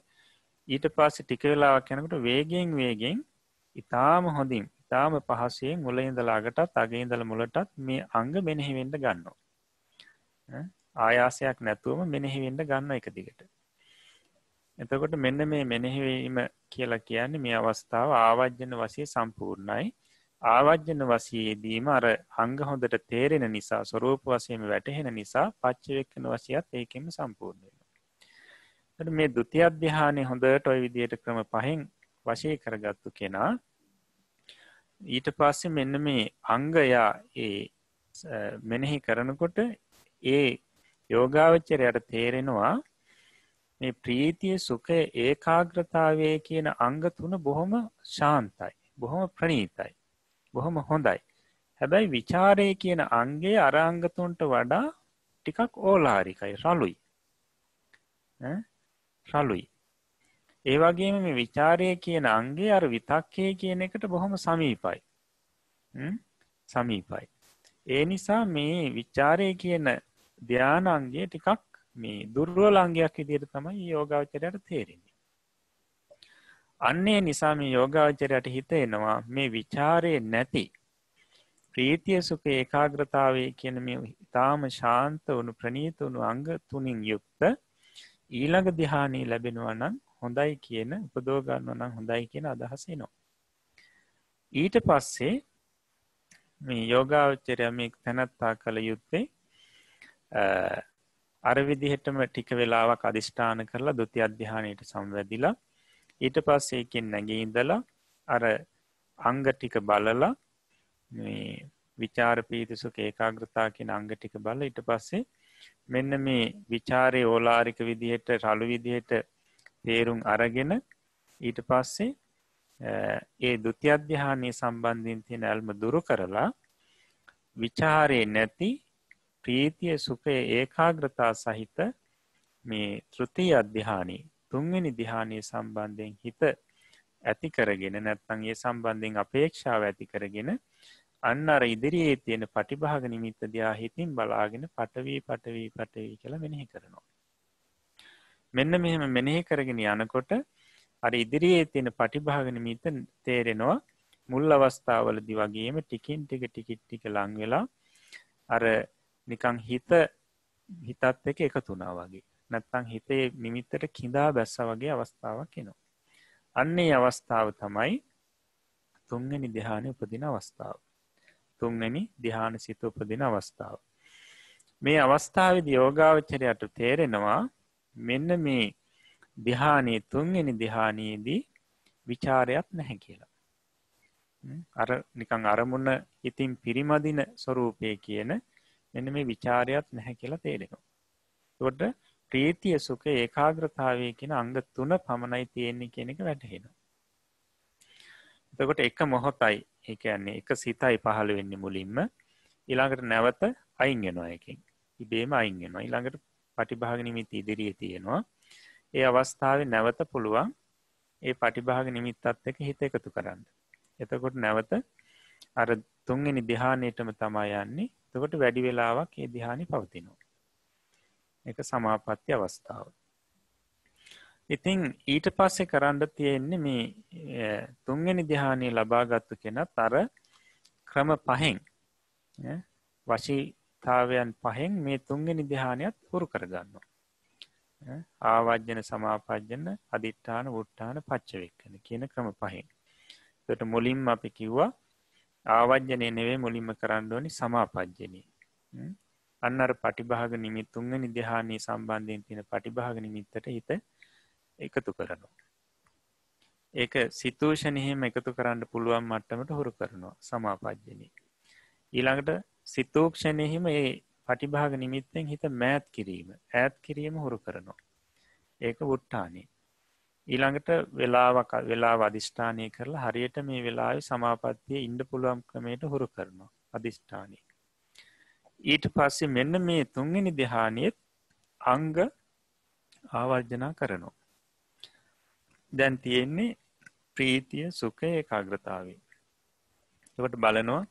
ඊට පස්සේ ටික වෙලාවක් යනකොට වේගෙන් ඊටාම හොඳින්, ඊටාම පහසුවෙන් මුලින් ඉඳලා අගටත්, අගේ ඉඳලා මුලටත් මේ අංග මෙනෙහි වෙන්න ගන්නවා. ආයාසයක් නැතුවම මෙනෙහි වෙන්න ගන්නවා එක දිගට. එතකොට මෙන්න මේ මෙනෙහිවීම කියලා කියන්නේ මේ අවස්ථාව ආවජ්ජන වශයෙන් සම්පූර්ණයි. ආවජ්ජන වශයෙන්දීම අර අංග හොඳට තේරෙන නිසා, ස්වરૂප වශයෙන් වැටහෙන නිසා පච්චවෙක්කන වශයත් ඒකෙම සම්පූර්ණ වෙනවා. එතකොට මේ ද්විතිය ධ්‍යානයේ හොඳට ওই විදිහට ක්‍රම පහෙන් වශී කරගත්තු කෙනා ඊට පස්සේ මෙන්න මේ අංගයා ඒ මෙනෙහි කරනකොට ඒ යෝගාවචරයට තේරෙනවා මේ ප්‍රීතිය, සුඛය, ඒකාග්‍රතාවය කියන අංග තුන බොහොම ශාන්තයි, බොහොම ප්‍රණීතයි, බොහොම හොඳයි. හැබැයි විචාරය කියන අංගය අර අංග තුනට වඩා ටිකක් ඕලාරිකයි, රළුයි. රළුයි. ඒ වගේම මේ විචාරය කියන අංගය අර විතක්කය කියන එකට බොහොම සමීපයි. සමීපයි. ඒ නිසා මේ විචාරය කියන ධානාංගය ටිකක් මේ දුර්වල අංගයක් විදිහට තමයි යෝගාවචරයට තේරෙන්නේ. අන්නේ නිසා මේ යෝගාවචරයට හිතෙනවා මේ විචාරේ නැති ප්‍රීතිය, සුඛ, ඒකාග්‍රතාවය කියන මේ ඊටාම ශාන්ත වුණු, ප්‍රණීත වුණු අංග තුنين යුක්ත ඊළඟ ධ්‍යානෙ ලැබෙනවා නම් හොඳයි කියන, උපදව ගන්නවා නම් හොඳයි කියන අදහස එනවා. ඊට පස්සේ මේ යෝගාවචරය මේ තනත්තා කළ යුත්තේ අර විදිහටම ටික වෙලාවක් අදිෂ්ඨාන කරලා ද්විතිය ධ්‍යානයට සම්වැදිලා ඊට පස්සේ ඒකෙන් නැගී ඉඳලා අර අංග ටික බලලා මේ විචාර, පීති, සුඛ, ඒකාග්‍රතාව කියන අංග ටික බලලා ඊට පස්සේ මෙන්න මේ විචාරයේ ඕලාරික විදිහට, රළු විදිහට තේරුම් අරගෙන ඊට පස්සේ ඒ ද්විතිය ධ්‍යානයේ සම්බන්ධයෙන් තියෙන ඇල්ම දුරු කරලා විචාරේ නැති ප්‍රීතිය, සුඛය, ඒකාග්‍රතාව සහිත මේ තෘතිය ධ්‍යානයේ, තුන්වෙනි ධ්‍යානයේ සම්බන්ධයෙන් හිත ඇති කරගෙන, නැත්නම් ඒ සම්බන්ධයෙන් අපේක්ෂාව ඇති කරගෙන අන්න අර ඉදිරියේ තියෙන පටිභාග නිමිත්ත දිහා හිතින් බලාගෙන පඨවි පඨවි පඨවි කියලා මෙනෙහි කරනවා. මෙන්න මෙහෙම මෙනෙහි කරගෙන යනකොට අර ඉදිරියේ තියෙන පටිභාග නිමිත්ත තේරෙනවා මුල් අවස්ථාවවලදී වගේම ටිකින් ටික ලං වෙලා අර නිකන් හිතත් එක්ක එකතු වුණා වගේ, නැත්නම් හිතේ නිමිත්තට කිඳා බැස්සා වගේ අවස්ථාවක් එනවා. අන්නේ අවස්ථාව තමයි තුන්වෙනි ධ්‍යානෙ උපදින අවස්ථාව. තුන්වෙනි ධ්‍යාන සිත උපදින අවස්ථාව. මේ අවස්ථාවේදී යෝගාවචරයට තේරෙනවා මෙන්න මේ ධ්‍යානයේ, තුන්වෙනි ධ්‍යානයේදී විචාරයක් නැහැ කියලා. අර නිකන් අරමුණ ඉතින් පිරිමදින ස්වરૂපයේ කියන මෙන්න මේ විචාරයක් නැහැ කියලා තේරෙනවා. ඒකට ප්‍රීතිය, සුඛ, ඒකාග්‍රතාවය කියන අංග තුන පමණයි තියෙන්නේ කියන එක වැටහෙනවා. එතකොට එක මොහොතයි, ඒ කියන්නේ එක සිතයි පහළ වෙන්නේ මුලින්ම. ඊළඟට නැවත අයින් වෙනවා එකෙන්. ඉබේම අයින් වෙනවා. ඊළඟට පටිභාග නිමිති ඉදිරියේ තියෙනවා. ඒ අවස්ථාවේ නැවත පුළුවන් ඒ පටිභාග නිමිත්තත් එක්ක හිත එකතු කරන්න. එතකොට නැවත අර තුන්වෙනි ධ්‍යානයටම තමයි යන්නේ. එතකොට වැඩි වෙලාවක් ඒ ධ්‍යානෙ පවතිනවා. ඒක සමාපatti අවස්ථාව. ඉතින් ඊට පස්සේ කරන්න තියෙන්නේ මේ තුන්වෙනි ධ්‍යානෙ ලබාගත්තු කෙනත් අර ක්‍රම පහෙන් වශීතාවයන් පහෙන් මේ තුන්වෙනි ධ්‍යානයත් හුරු කරගන්නවා. ආවජ්ජන සමාපජ්ජන අදිඨාන වුට්ටාන පච්චවෙක්කන කියන ක්‍රම පහෙන්. එතකොට මුලින්ම අපි කිව්වා ආවජ්ජනේ නෙවෙයි මුලින්ම කරන්න ඕනි සමාපජ්ජනේ. අන්න අර පටිභාග නිමිති තුන්වෙනි ධ්‍යානයේ සම්බන්ධයෙන් තියෙන පටිභාග නිමිත්තට හිත එකතු කරනවා. ඒක සිතූෂණෙහිම එකතු කරන්න පුළුවන් මට්ටමට හුරු කරනවා සමාපජ්ජනේ. ඊළඟට සිතූක්ෂණෙහිම ඒ පටිභාග නිමිත්තෙන් හිත මෑත් කිරීම ඈත් කිරීම හුරු කරනවා. ඒක වුට්ටානේ. ඊළඟට වෙලාව අධිෂ්ඨානය කරලා හරියට මේ වෙලාවේ සමාපත්තියේ ඉන්න පුළුවන් ක්‍රමයට හුරු කරනවා අධිෂ්ඨානයේ. ඊට පස්සේ මෙන්න මේ තුන්වෙනි ධ්‍යානෙත් අංග ආවර්ජනා කරනවා. දැන් තියෙන්නේ ප්‍රීතිය සුඛය ඒකාග්‍රතාවය. එතකොට බලනවා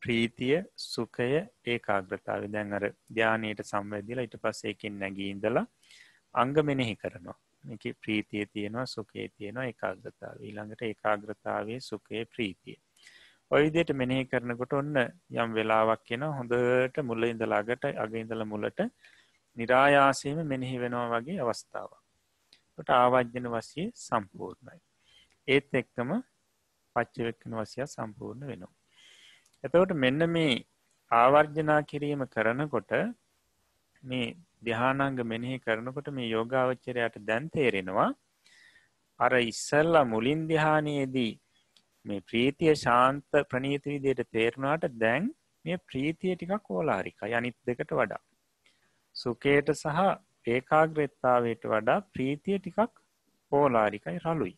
ප්‍රීතිය සුඛය ඒකාග්‍රතාවය. දැන් අර ධානයේට සම්වැදිලා ඊට පස්සේ ඒකෙන් නැගී ඉඳලා අංග මෙනෙහි කරනවා. මේකේ ප්‍රීතිය තියෙනවා සුඛය තියෙනවා ඒකාග්‍රතාවය. ඊළඟට ඒකාග්‍රතාවයේ සුඛය ප්‍රීතිය. ඔය විදිහට මෙනෙහි කරනකොට ඔන්න යම් වෙලාවක් එනවා හොඳට මුල ඉඳලා අග ඉඳලා මුලට નિરાයාසයෙන්ම මෙනෙහි වෙනවා වගේ අවස්ථාවක්. ඒකට ආවර්ජන වශයෙන් සම්පූර්ණයි. ඒත් එක්කම පච්චවෙක්කන වශයෙන් සම්පූර්ණ වෙනවා. එතකොට මෙන්න මේ ආවර්ජනා කිරීම කරනකොට මේ ධානාංග මෙනෙහි කරනකොට මේ යෝගාවචරයට දැන් තේරෙනවා අර ඉස්සල්ලා මුලින් ධානයේදී මේ ප්‍රීතිය ශාන්ත ප්‍රණීත විදියට තේරුණාට දැන් මේ ප්‍රීතිය ටිකක් ඕලාරිකයි අනිත් දෙකට වඩා. සුඛයට සහ ඒකාග්‍රතාවයට වඩා ප්‍රීතිය ටිකක් ඕලාරිකයි රළුයි.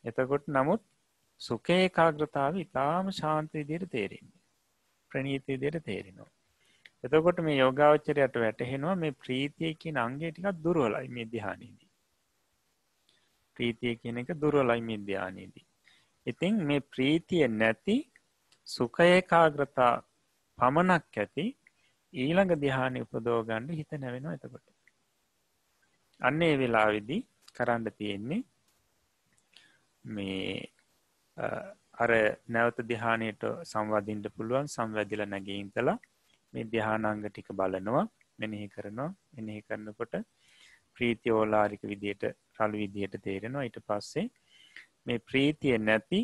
එතකොට නමුත් සුඛ ඒකාග්‍රතාවය ඉතාම ශාන්ත විදියට තේරෙන්නේ. ප්‍රණීත විදියට තේරෙනවා. එතකොට මේ යෝගාවචරයට වැටහෙනවා මේ ප්‍රීතිය කියන අංගය ටිකක් දුර්වලයි මේ ධ්‍යානෙදී. ප්‍රීතිය කියන එක දුර්වලයි මේ ධ්‍යානෙදී. ඉතින් මේ ප්‍රීතිය නැති සුඛ ඒකාග්‍රතාව පමණක් ඇති ඊළඟ ධ්‍යානෙ උපදව ගන්න හිත නැවෙනවා එතකොට. අන්න ඒ වෙලාවේදී කරන්න තියෙන්නේ මේ අර නැවත ධ්‍යානයට සංවදින්න පුළුවන් සංවැදිලා නැගී ඉඳලා මේ ධ්‍යානාංග ටික බලනවා මෙනෙහි කරනවා. මෙනෙහි කරනකොට ප්‍රීතිය ඕලාරික විදියට රළු විදියට තේරෙනවා. ඊට පස්සේ මේ ප්‍රීතිය නැති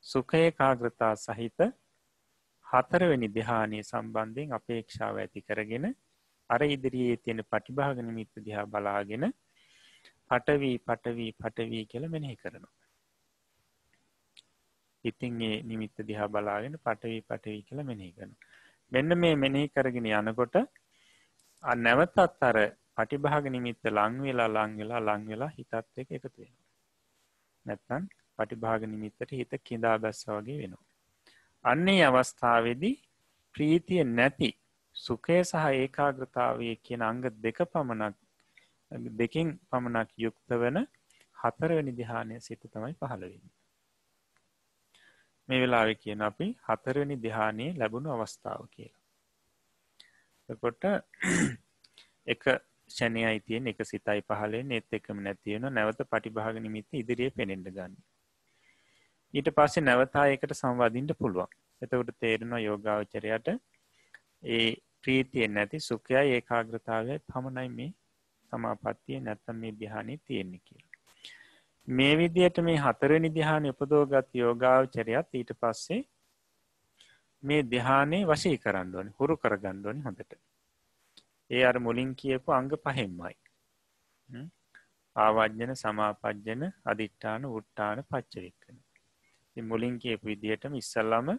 සුඛ ඒකාග්‍රතාව සහිත හතරවෙනි ධ්‍යානයේ සම්බන්ධයෙන් අපේක්ෂාව ඇති කරගෙන අර ඉදිරියේ තියෙන පටිභාග නිමිත්ත දිහා බලාගෙන පඨවි පඨවි පඨවි කියලා මෙනෙහි කරනවා. ඉතින් මේ නිමිත්ත දිහා බලාගෙන පඨවි පඨවි කියලා මෙනෙහි කරනවා. මෙන්න මේ මෙනෙහි කරගෙන යනකොට නැවතත් අර පටිභාග නිමිත්ත ලං වෙලා හිතත් එක්ක එකතු වෙනවා. නැත්නම් පටිභාග නිමිත්තට හිත කිඳා බැස්සා වගේ වෙනවා. අන්නේ අවස්ථාවේදී ප්‍රීතිය නැති සුඛය සහ ඒකාග්‍රතාවය කියන අංග දෙකෙන් පමණක් යුක්ත වෙන හතරවෙනි ධ්‍යානයේ සිට තමයි පහළ වෙන්නේ. මේ වෙලාවේ කියන අපි හතරවෙනි ධ්‍යානයේ ලැබුණු අවස්ථාව කියලා. එතකොට එක ෂණයයි තියෙන එක සිතයි පහළ වෙන්නේ ඒත් එකම නැති වෙනවා. නැවත පටිභාග නිමිත්ත ඉදිරියේ පෙනෙන්න ගන්න. ඊට පස්සේ නැවත ආයකට සංවාදින්න පුළුවන්. එතකොට තේරෙනවා යෝගාවචරයට ඒ ප්‍රීතිය නැති සුඛයයි ඒකාග්‍රතාවයයි පමණයි මේ සමාපත්තිය නැත්නම් මේ ධ්‍යානෙ තියෙන්නේ කියලා. මේ විදිහට මේ හතරවෙනි ධ්‍යානෙ උපදවගත් යෝගාවචරයත් ඊට පස්සේ මේ ධ්‍යානෙ වශී කරන්න ඕනේ, හුරු කරගන්න ඕනේ හොඳට. ඒ අර මුලින් කියපු අංග පහෙන්මයි. ආවජ්ජන සමාපජ්ජන අදිඨාන වුට්ටාන පච්චවෙක්කන. ඉතින් මුලින් කියපු විදිහටම ඉස්සල්ලාම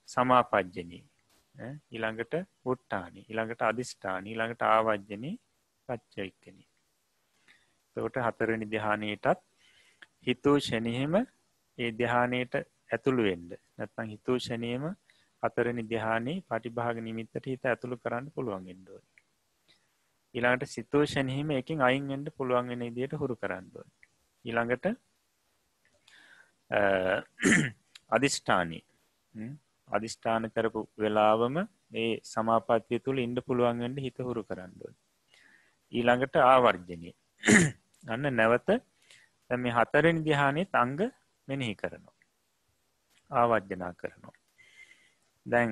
සමාපජ්ජනේ ඊළඟට වුට්ටානි ඊළඟට අදිෂ්ඨානි ඊළඟට ආවජ්ජනේ පච්චවෙක්කනේ. එතකොට හතරවෙනි ධ්‍යානෙටත් හිතූ ෂණෙහිම ඒ ධ්‍යානෙට ඇතුළු වෙන්න නැත්නම් හිතූ ෂණෙහිම හතරවෙනි ධ්‍යානෙ පටිභාග නිමිත්තට හිත ඇතුළු කරන්න පුළුවන් වෙන්න ඕනේ. ඊළඟට සිතෝෂණෙහිම එකකින් අයින් වෙන්න පුළුවන් වෙන විදිහට හුරු කරන්න ඕනේ. ඊළඟට අදිෂ්ඨානී අදිෂ්ඨාන කරපු වෙලාවම ඒ සමාපත්තිය තුල ඉන්න පුළුවන් වෙන්න හිත හුරු කරන්න ඕනේ. ඊළඟට ආවර්ජනීය. අන්න නැවත දැන් මේ හතරවෙනි ධ්‍යානෙත් අංග මෙනෙහි කරනවා. ආවර්ජනා කරනවා. දැන්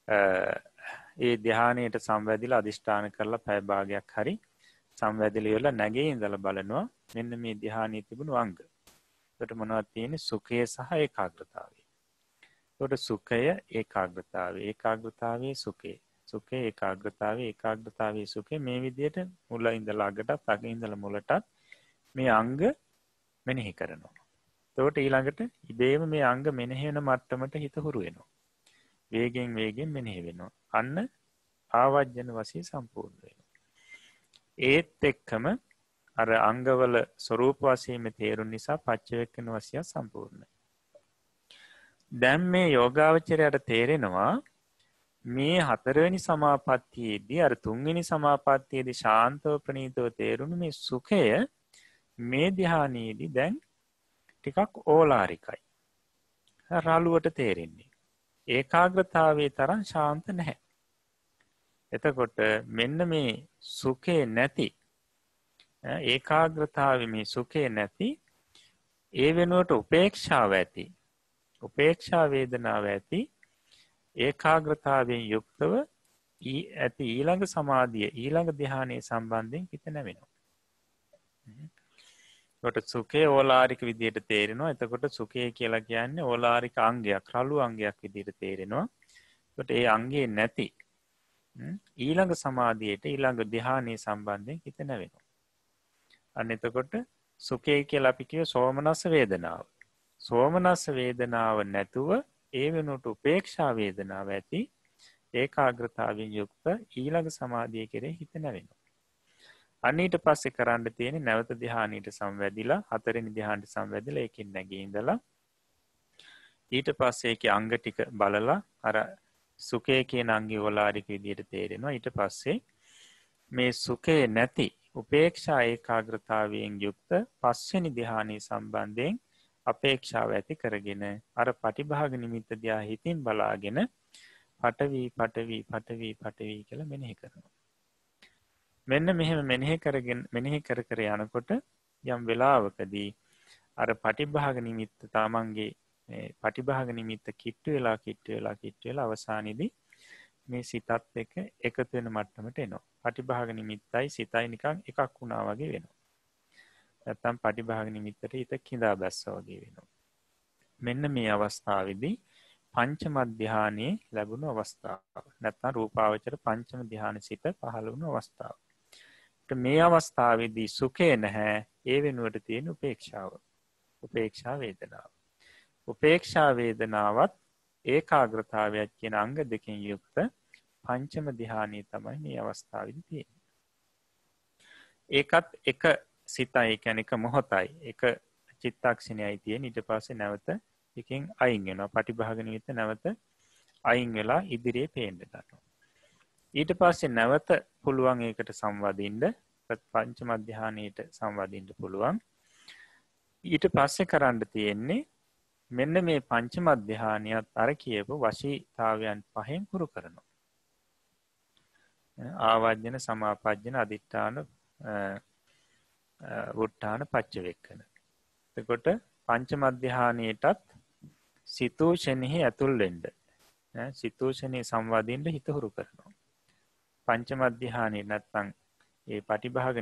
ඒ ධ්‍යානයට සම්වැදිලා අදිෂ්ඨාන කරලා පැය භාගයක් හරි සම්වැදිලා ඉවරලා නැගේ ඉඳලා බලනවා මෙන්න මේ ධ්‍යානයේ තිබුණු අංග. ඒකට මොනවද තියෙන්නේ? සුඛය සහ ඒකාග්‍රතාවය. ඒකට සුඛය ඒකාග්‍රතාවයේ සුඛය. සුඛය ඒකාග්‍රතාවයේ සුඛය මේ විදිහට මුල ඉඳලා අගටත් අග ඉඳලා මුලටත් මේ අංග මෙනෙහි කරනවා. එතකොට ඊළඟට ඉබේම මේ අංග මෙනෙහි වෙන මට්ටමට හිත හුරු වෙනවා. වේගෙන් මෙනෙහි වෙනවා. අන්න ආවර්ජන වශයෙන් සම්පූර්ණ වෙනවා. ඒත් එක්කම අර අංගවල ස්වરૂප වශයෙන් තේරුම් නිසා පච්චවෙක්කන වශයෙන් සම්පූර්ණයි. දැන් මේ යෝගාවචරයට තේරෙනවා මේ හතරවෙනි සමාපත්තියේදී අර තුන්වෙනි සමාපත්තියේදී ශාන්තව ප්‍රණීතව තේරුණු මේ සුඛය මේ ධ්‍යානයේදී දැන් ටිකක් ඕලාරිකයි. රාළුවට තේරෙන්නේ. ඒකාග්‍රතාවයේ තරම් ශාන්ත නැහැ. එතකොට මෙන්න මේ සුඛේ නැති ඒකාග්‍රතාවයේ මේ සුඛේ නැති ඒ වෙනුවට උපේක්ෂාව ඇති. උපේක්ෂා වේදනාව ඇති ඒකාග්‍රතාවයෙන් යුක්තව ඇති ඊළඟ සමාධිය ඊළඟ ධ්‍යානයේ සම්බන්ධයෙන් හිත නැවෙනවා. එතකොට සුඛේ ඕලාරික විදියට තේරෙනවා. එතකොට සුඛය කියලා කියන්නේ ඕලාරික අංගයක්, රළු අංගයක් විදියට තේරෙනවා. එතකොට ඒ අංගේ නැති ඊළඟ සමාධියට ඊළඟ ධ්‍යානයේ සම්බන්ධයෙන් හිත නැවෙනවා. අන්න එතකොට සුඛය කියලා අපි කියව සෝමනස්ස වේදනාව. සෝමනස්ස වේදනාව නැතුව ඒ වෙනුවට උපේක්ෂා වේදනාව ඇති ඒකාග්‍රතාවයෙන් යුක්ත ඊළඟ සමාධිය කෙරේ හිත නැවෙනවා. අන්න ඊට පස්සේ කරන්න තියෙන්නේ නැවත ධ්‍යානයට සම්වැදිලා හතරවෙනි ධ්‍යානයට සම්වැදිලා ඒකෙන් නැගී ඉඳලා ඊට පස්සේ ඒකේ අංග ටික බලලා අර සුඛය කියන අංගේ ඕලාරික විදියට තේරෙනවා. ඊට පස්සේ මේ සුඛේ නැති උපේක්ෂා ඒකාග්‍රතාවයෙන් යුක්ත පස්වෙනි ධ්‍යානයේ සම්බන්ධයෙන් අපේක්ෂාව ඇති කරගෙන අර පටිභාග නිමිත්ත දිහා හිතින් බලාගෙන පඨවි කියලා මෙනෙහි කරනවා. මෙන්න මෙහෙම මෙනෙහි කර යනකොට යම් වෙලාවකදී අර පටිභාග නිමිත්ත තමන්ගේ පටිභාග නිමිත්ත කිට්ටු වෙලා අවසානයේදී මේ සිතත් එක්ක එකතු වෙන මට්ටමට එනවා. පටිභාග නිමිත්තයි සිතයි නිකන් එකක් වුණා වගේ වෙනවා. නැත්තම් පටිභාග නිමිත්තට හිත කිඳා බැස්සා වගේ වෙනවා. මෙන්න මේ අවස්ථාවේදී පංචම ධ්‍යානයේ ලැබුණු අවස්ථාව. නැත්තම් රූපාවචර පංචම ධ්‍යාන සිත පහළ වුණු අවස්ථාව. මේ අවස්ථාවේදී සුඛය නැහැ. ඒ වෙනුවට තියෙන උපේක්ෂාව. උපේක්ෂා වේදනාව. උපේක්ෂා වේදනාවත් ඒකාග්‍රතාවයක් කියන අංග දෙකෙන් යුක්ත පංචම ධ්‍යානයේ තමයි මේ අවස්ථාවේදී තියෙන්නේ. ඒකත් එක සිතයි කියන්නේ එක මොහොතයි එක චිත්තක්ෂණයයි තියෙන. ඊට පස්සේ නැවත එකෙන් අයින් වෙනවා. පටිභාග නිමිත්ත නැවත අයින් වෙලා ඉදිරියේ පේන්න ගන්නවා. ඊට පස්සේ නැවත පුළුවන් ඒකට සංවදින්න පංචම ධ්‍යානයට සංවදින්න පුළුවන්. ඊට පස්සේ කරන්න තියෙන්නේ මෙන්න මේ පංචම ධ්‍යානියත් අර කියපු වශීතාවයන් පහෙන් හුරු කරනවා. ආවර්ජන සමාපජ්ජන අදිඨාන වුට්ටාන පච්චවෙක්කන. එතකොට පංචම ධ්‍යානයටත් සිතෝෂණෙහි ඇතුල් වෙන්න සිතෝෂණේ සංවාදින්න හිත හුරු කරනවා. පංචම ධ්‍යානෙ නැත්නම් ඒ පටිභාග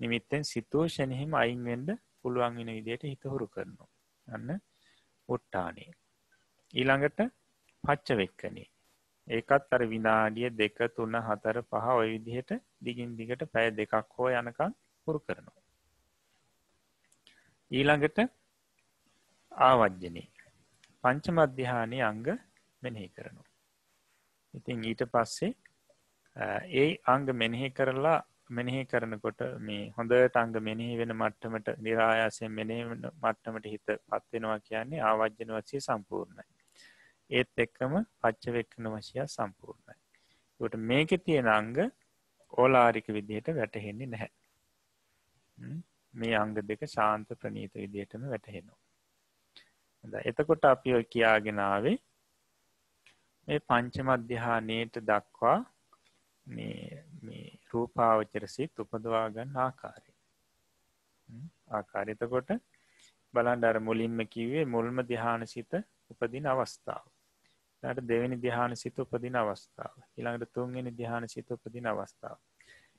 නිමිත්තෙන් සිතෝෂණෙහිම අයින් වෙන්න පුළුවන් වෙන විදිහට හිත හුරු කරනවා. අන්න උට්ටානේ. ඊළඟට පච්චවෙක්කනේ. ඒකත් අර විනාඩිය 2 3 4 5 ওই විදිහට දිගින් දිගට පැය 2ක් හෝ යනකම් හුරු කරනවා. ඊළඟට ආවර්ජනේ. පංචම ධ්‍යානයේ අංග මෙනෙහි කරනවා. ඉතින් ඊට පස්සේ ඒ අංග මෙනෙහි කරනකොට මේ හොඳට අංග මෙනෙහි වෙන මට්ටමට නිරායාසයෙන් මෙනෙහි වෙන මට්ටමට හිතපත් වෙනවා කියන්නේ ආවර්ජන වශයෙන් සම්පූර්ණයි. ඒත් එක්කම පච්චවෙක්කන වශයෙන් සම්පූර්ණයි. ඒකට මේකේ තියෙන අංග ඕලාරික විදිහට වැටහෙන්නේ නැහැ. මේ අංග දෙක ශාන්ත ප්‍රණීත විදිහටම වැටහෙනවා. එතකොට අපි ඔය කියාගෙන ආවේ මේ පංචම ධ්‍යානයට දක්වා මේ රූපාවචර සිත් උපදවා ගන්න ආකාරය. එතකොට බලන්න අර මුලින්ම කිව්වේ මුල්ම ධ්‍යාන සිත උපදින අවස්ථාව. ඊළඟට දෙවෙනි ධ්‍යාන සිත උපදින අවස්ථාව. ඊළඟට තුන්වෙනි ධ්‍යාන සිත උපදින අවස්ථාව.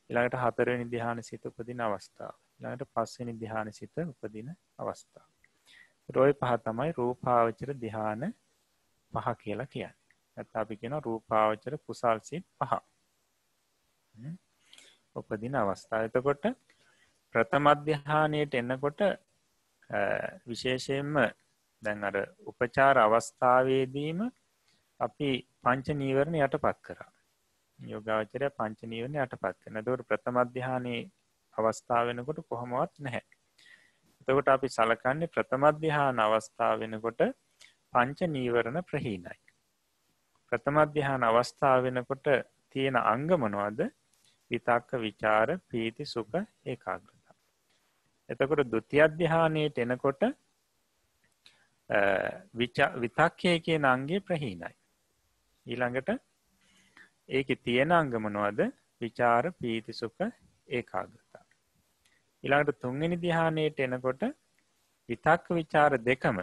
ඊළඟට හතරවෙනි ධ්‍යාන සිත උපදින අවස්ථාව. ඊළඟට පස්වෙනි ධ්‍යාන සිත උපදින අවස්ථාව. ඔය පහ තමයි රූපාවචර ධ්‍යාන පහ කියලා කියන්නේ. නැත්නම් අපි කියනවා රූපාවචර කුසල් සිත් පහ. උපදින අවස්ථාව. එතකොට ප්‍රථම ධ්‍යානයට එනකොට විශේෂයෙන්ම දැන් අර උපචාර අවස්ථාවේදීම අපි පංච නීවරණ යටපත් කරා. යෝගාවචරය පංච නීවරණ යටපත් කරනවා. එතකොට ප්‍රථම ධ්‍යානයේ අවස්ථාව වෙනකොට කොහොමවත් නැහැ. එතකොට අපි සලකන්නේ ප්‍රථම ධ්‍යාන අවස්ථාව වෙනකොට පංච නීවරණ ප්‍රහීනයි. ප්‍රථම ධ්‍යාන අවස්ථාව වෙනකොට තියෙන අංග මොනවද? විතක්ක, විචාර, ප්‍රීති, සුඛ, ඒකාග්‍රතාව. එතකොට ဒုတိ ය ධ්‍යානයට එනකොට විතක්කේ කියන අංගේ ප්‍රහීනයි. ඊළඟට ඒකේ තියෙන අංග මොනවද? විචාර, ප්‍රීති, සුඛ, ඒකාග්‍රතාව. ඊළඟට තුන්වෙනි ධ්‍යානයට එනකොට විතක්ක විචාර දෙකම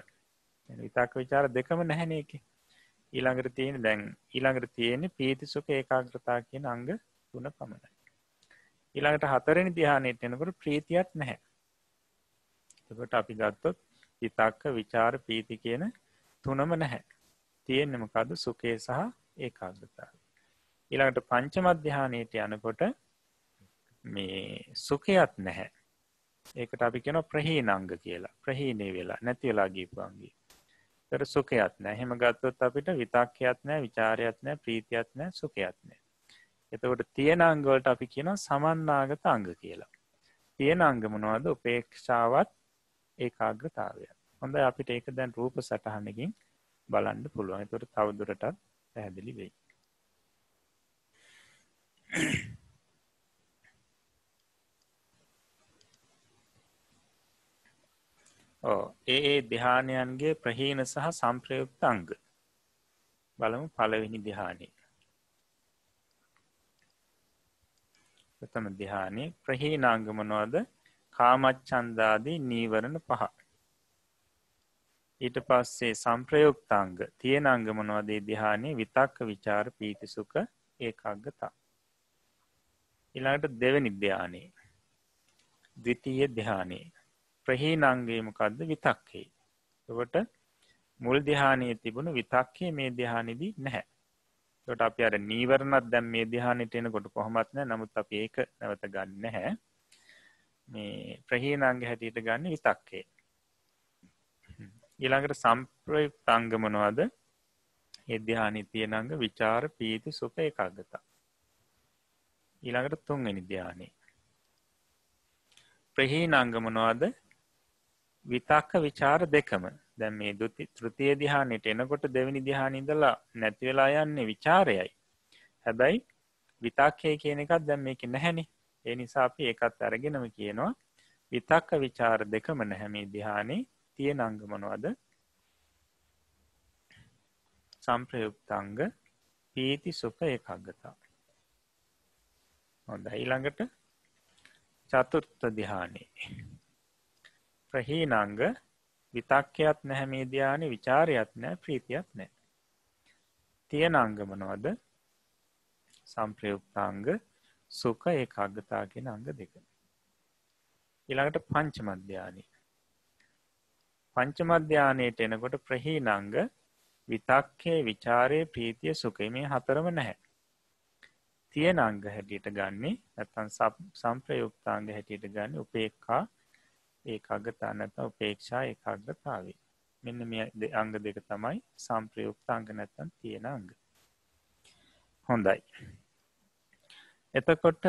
විතක්ක විචාර දෙකම නැහැනේ ඒකේ. ඊළඟට තියෙන්නේ ප්‍රීති සුඛ ඒකාග්‍රතාව කියන අංග තුන පමණයි. ඊළඟට හතරවෙනි ධ්‍යානයට එනකොට ප්‍රීතියක් නැහැ. එතකොට අපි ගත්තොත් විතක්ක විචාර ප්‍රීති කියන තුනම නැහැ. තියෙන්නේ මොකද්ද? සුඛය සහ ඒකාග්‍රතාවය. ඊළඟට පංචම ධ්‍යානයට යනකොට මේ සුඛයක් නැහැ. ඒකට අපි කියනවා ප්‍රහීනාංග කියලා. ප්‍රහීනේ වෙලා නැති වෙලා ගියපු අංගය. ඒතර සුඛයක් නැහැ. එහෙම ගත්තොත් අපිට විතක්කයක් නැහැ, විචාරයක් නැහැ, ප්‍රීතියක් නැහැ, සුඛයක් නැහැ. එතකොට තියෙන අංග වලට අපි කියනවා සමන්නාගත අංග කියලා. තියෙන අංග මොනවද? උපේක්ෂාවත් ඒකාග්‍රතාවය. හොඳයි අපිට ඒක දැන් රූප සටහනකින් බලන්න පුළුවන්. ඒතකොට තවදුරටත් පැහැදිලි වෙයි. ඒ ධ්‍යානයන්ගේ ප්‍රහීන සහ සංප්‍රයුක්ත අංග. බලමු පළවෙනි ධ්‍යානෙ. ප්‍රථම ධ්‍යානෙ ප්‍රහීනාංග මොනවද? කාමච්ඡන්දාදී නීවරණ පහ. ඊට පස්සේ සංප්‍රයුක්තාංග තියෙන අංග මොනවද? ධ්‍යානෙ විතක්ක විචාර ප්‍රීති සුඛ ඒකාග්‍රතාව. ඊළඟට දෙවෙනි ධ්‍යානෙ ද්විතීය ධ්‍යානෙ ප්‍රහීනාංගය මොකද්ද? විතක්කේ. එතකොට මුල් ධ්‍යානයේ තිබුණු විතක්කේ මේ ධ්‍යානෙදී නැහැ. එතකොට අපි අර නීවරණත් දැන් මේ ධ්‍යානෙට එනකොට කොහොමත් නැහැ. නමුත් අපි ඒක නැවත ගන්න නැහැ. මේ ප්‍රහීනාංග හැටියට ගන්න විතක්කේ. ඊළඟට සංප්‍රයුක්ත අංග මොනවද? මේ ධ්‍යානෙ තියෙන අංග විචාර ප්‍රීති සුඛ ඒකාග්‍රතාව. ඊළඟට තුන්වෙනි ධ්‍යානෙ ප්‍රහීනාංග මොනවද? විතක්ක විචාර දෙකම. දැන් මේ තෘතීය ධ්‍යානෙට එනකොට දෙවෙනි ධ්‍යානෙ ඉඳලා නැති වෙලා යන්නේ විචාරයයි. හැබැයි විතක්කේ කියන එකක් දැන් මේකේ නැහැනේ. ඒ නිසා අපි ඒකත් අරගෙනම කියනවා විතක්ක විචාර දෙකම නැහැ මේ ධ්‍යානෙ. තියෙන අංග මොනවද? සංප්‍රයුක්තාංග පීති සුඛ ඒකාග්‍රතාව. හොඳයි ඊළඟට චතුර්ථ ධ්‍යානෙ ප්‍රහීනාංග විතක්කයක් නැහැ මේ ධ්‍යානෙ, විචාරයක් නැහැ, ප්‍රීතියක් නැහැ. තියෙන අංග මොනවද? සංප්‍රයුක්තාංග සුඛ ඒකාග්‍රතාව කියන අංග දෙක. ඊළඟට පංචම ධ්‍යානෙ. පංචම ධ්‍යානෙට එනකොට ප්‍රහීනාංග විතක්කේ විචාරේ ප්‍රීතිය සුඛය මේ හතරම නැහැ. තියෙන අංග හැටියට ගන්නෙ නැත්නම් සංප්‍රයුක්තාංග හැටියට ගන්නෙ උපේක්ඛා ඒකාග්‍රතාව නැත්නම් උපේක්ෂා ඒකාග්‍රතාවය. මෙන්න මේ අංග දෙක තමයි සංප්‍රයුක්තාංග නැත්නම් තියෙන අංග. හොඳයි. එතකොට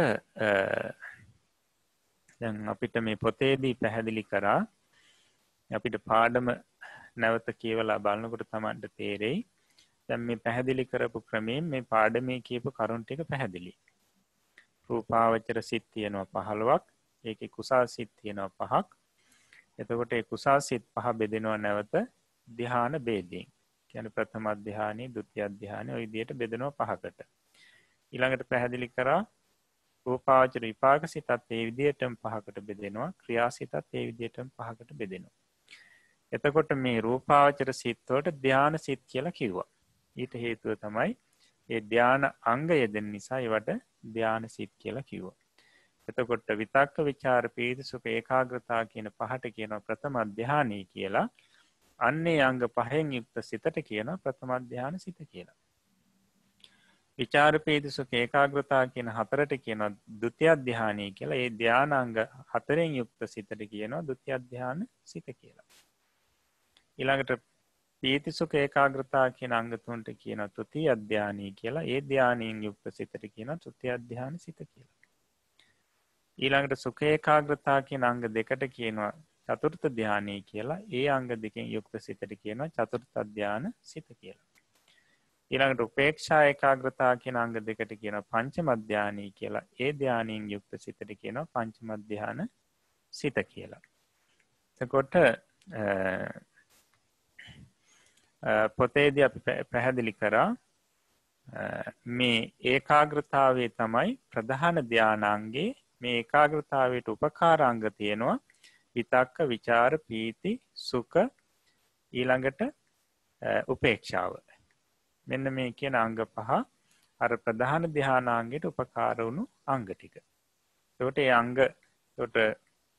දැන් අපිට මේ පොතේදී පැහැදිලි කරා අපිට පාඩම නැවත කියවලා බලනකොට තමයි තේරෙයි. දැන් මේ පැහැදිලි කරපු ක්‍රමයෙන් මේ පාඩමේ කියපු කරුණු ටික පැහැදිලි. රූපාවචර සිත් තියෙනවා 15ක්. ඒකේ කුසල් සිත් තියෙනවා 5ක්. එතකොට ඒ කුසල් සිත් 5 බෙදෙනවා නැවත ධ්‍යාන ભેදයෙන්. කියන්නේ ප්‍රථම ධ්‍යානෙ, ဒုတိ ධ්‍යානෙ ඔය විදිහට බෙදෙනවා 5කට. ඊළඟට පැහැදිලි කරා රූපාවචර විපාක සිතත් ඒ විදිහටම 5කට බෙදෙනවා. ක්‍රියාසිතත් ඒ විදිහටම 5කට බෙදෙනවා. එතකොට මේ රූපාවචර සිත් වලට ධ්‍යාන සිත් කියලා කිව්වා. ඊට හේතුව තමයි ඒ ධ්‍යාන අංග යෙදෙන නිසා ඒවට ධ්‍යාන සිත් කියලා කිව්වා. එතකොට විතක්ක විචාර පීති සුඛ ඒකාග්‍රතාව කියන පහට කියනවා ප්‍රථම ධ්‍යානෙ කියලා. අන්නේ අංග පහෙන් යුක්ත සිතට කියනවා ප්‍රථම ධ්‍යාන සිත කියලා. විචාර පීති සුඛ ඒකාග්‍රතාව කියන හතරට කියනවා ဒုတိ ධ්‍යානෙ කියලා. ඒ ධ්‍යානාංග හතරෙන් යුක්ත සිතට කියනවා ဒုတိ ධ්‍යාන සිත කියලා. ඊළඟට පීති සුඛ ඒකාග්‍රතාව කියන අංග තුනට කියනවා තෘතිය ධ්‍යානෙ කියලා. ඒ ධ්‍යානයෙන් යුක්ත සිතට කියනවා තෘතිය ධ්‍යාන සිත කියලා. ඊළඟට සුඛ ඒකාග්‍රතාව කියන අංග දෙකට කියනවා චතුර්ථ ධ්‍යානෙ කියලා. ඒ අංග දෙකෙන් යුක්ත සිතට කියනවා චතුර්ථ ධ්‍යාන සිත කියලා. ඊළඟට උපේක්ෂා ඒකාග්‍රතාව කියන අංග දෙකට කියනවා පංචම ධ්‍යානෙ කියලා. ඒ ධ්‍යානයෙන් යුක්ත සිතට කියනවා පංචම ධ්‍යාන සිත කියලා. එතකොට පොතේදී අපි පැහැදිලි කරා මේ ඒකාග්‍රතාවයේ තමයි ප්‍රධාන ධානාංගේ. මේ ඒකාග්‍රතාවයට උපකාරාංග තියෙනවා විතක්ක විචාර පීති සුඛ ඊළඟට උපේක්ෂාව. මෙන්න මේ කියන අංග පහ අර ප්‍රධාන ධානාංගයට උපකාර වුණු අංග ටික. ඒකට ඒ අංග ඒකට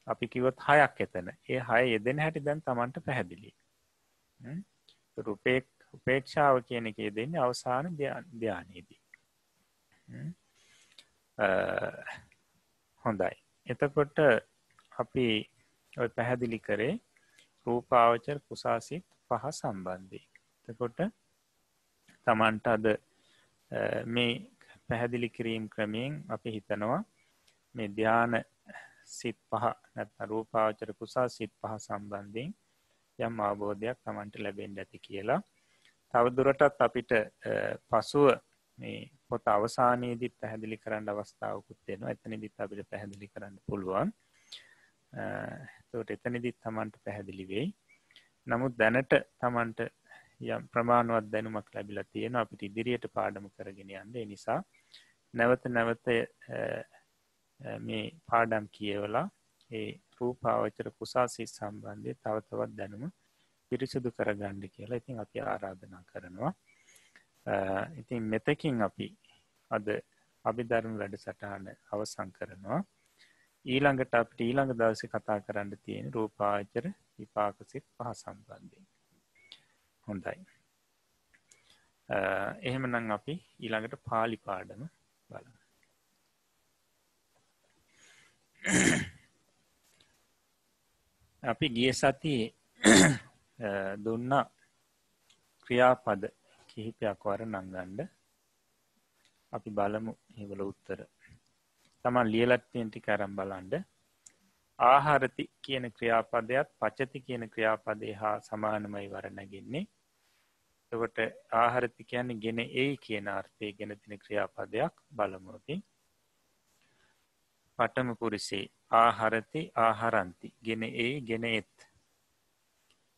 අපි කිව්වොත් 6ක් එතන. ඒ 6 යෙදෙන හැටි දැන් Tamanට පැහැදිලි. උපේක්ෂාව කියන එකේ දෙන්නේ අවසාන ධානයේදී. හොඳයි. එතකොට අපි ඔය පැහැදිලි කරේ රූපාවචර කුසාසිත 5 සම්බන්ධයෙන්. එතකොට Tamanට අද මේ පැහැදිලි කිරීම ක්‍රමයෙන් අපි හිතනවා මේ ධාන සිත් 5 නැත්නම් රූපාවචර කුසාසිත 5 සම්බන්ධයෙන් යම් අවබෝධයක් Tamanට ලැබෙන්න ඇති කියලා. තව දුරටත් අපිට පසුව මේ පොත අවසානයේදී පැහැදිලි කරන්න අවස්ථාවකුත් වෙනවා. එතනදිත් අපිට පැහැදිලි කරන්න පුළුවන්. ඒකට එතනදිත් Tamanට පැහැදිලි වෙයි. නමුත් දැනට Tamanට යම් ප්‍රමාණවත් දැනුමක් ලැබිලා තියෙනවා අපිට ඉදිරියට පාඩම කරගෙන යන්න. ඒ නිසා නැවත නැවත මේ පාඩම් කියවලා ඒ රූපාවචර කුසාසිත සම්බන්ධයෙන් තව තවත් දැනුම පිරිසුදු කරගන්න කියලා ඉතින් අපි ආරාධනා කරනවා. ඉතින් මෙතකින් අපි අද අභිධර්ම වැඩසටහන අවසන් කරනවා. ඊළඟට අපිට ඊළඟ දවසේ කතා කරන්න තියෙන රූපාවචර විපාක සිත් 5 සම්බන්ධයෙන්. හොඳයි. එහෙමනම් අපි ඊළඟට පාලි පාඩම බලමු. අපි ගිය සතියේ දුන්න ක්‍රියාපද කිහිපයක් වර්ණම් ගන්න. අපි බලමු ඒවල උත්තර. තමන් ලියලා තියෙන ටික අරන් බලන්න. ආහාරති කියන ක්‍රියාපදයට පචති කියන ක්‍රියාපදේ හා සමානමයි වර්ණගන්නේ. එතකොට ආහාරති කියන්නේ ගෙන එයි කියන අර්ථයෙන් ගෙන තියෙන ක්‍රියාපදයක් බලමු අපි. පඨම පුරුෂේ ආහාරති ආහාරಂತಿ ගෙන එයි ගෙන එත්.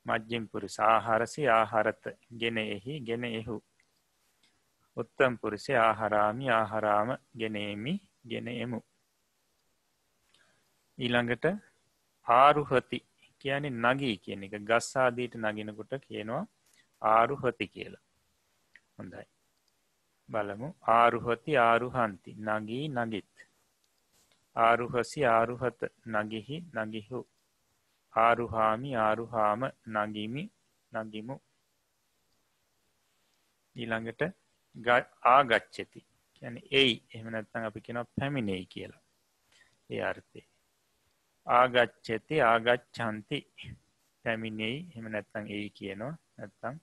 මජ්ජිම පුරුෂ ආහාරසි ආහාරත ගෙන එහි ගෙන එහු. උත්තම පුරුෂේ ආහාරාමි ආහාරාම ගෙන එමි ගෙන එමු. ඊළඟට ආරුහති කියන්නේ නගී කියන එක. ගස් ආදීට නගිනකොට කියනවා ආරුහති කියලා. හොඳයි. බලමු. ආරුහති ආරුහන්ති නගී නගිත්. ආරුහසි ආරුහත නගිහි නගිහු. ආරුහාමි ආරුහාම නගිමි නගිමු. ඊළඟට ආගච්ඡති කියන්නේ එයි. එහෙම නැත්නම් අපි කියනවා පැමිණෙයි කියලා. ඒ අර්ථය. ආගච්ඡති ආගච්ඡanti පැමිණෙයි. එහෙම නැත්නම් එයි කියනවා. නැත්නම්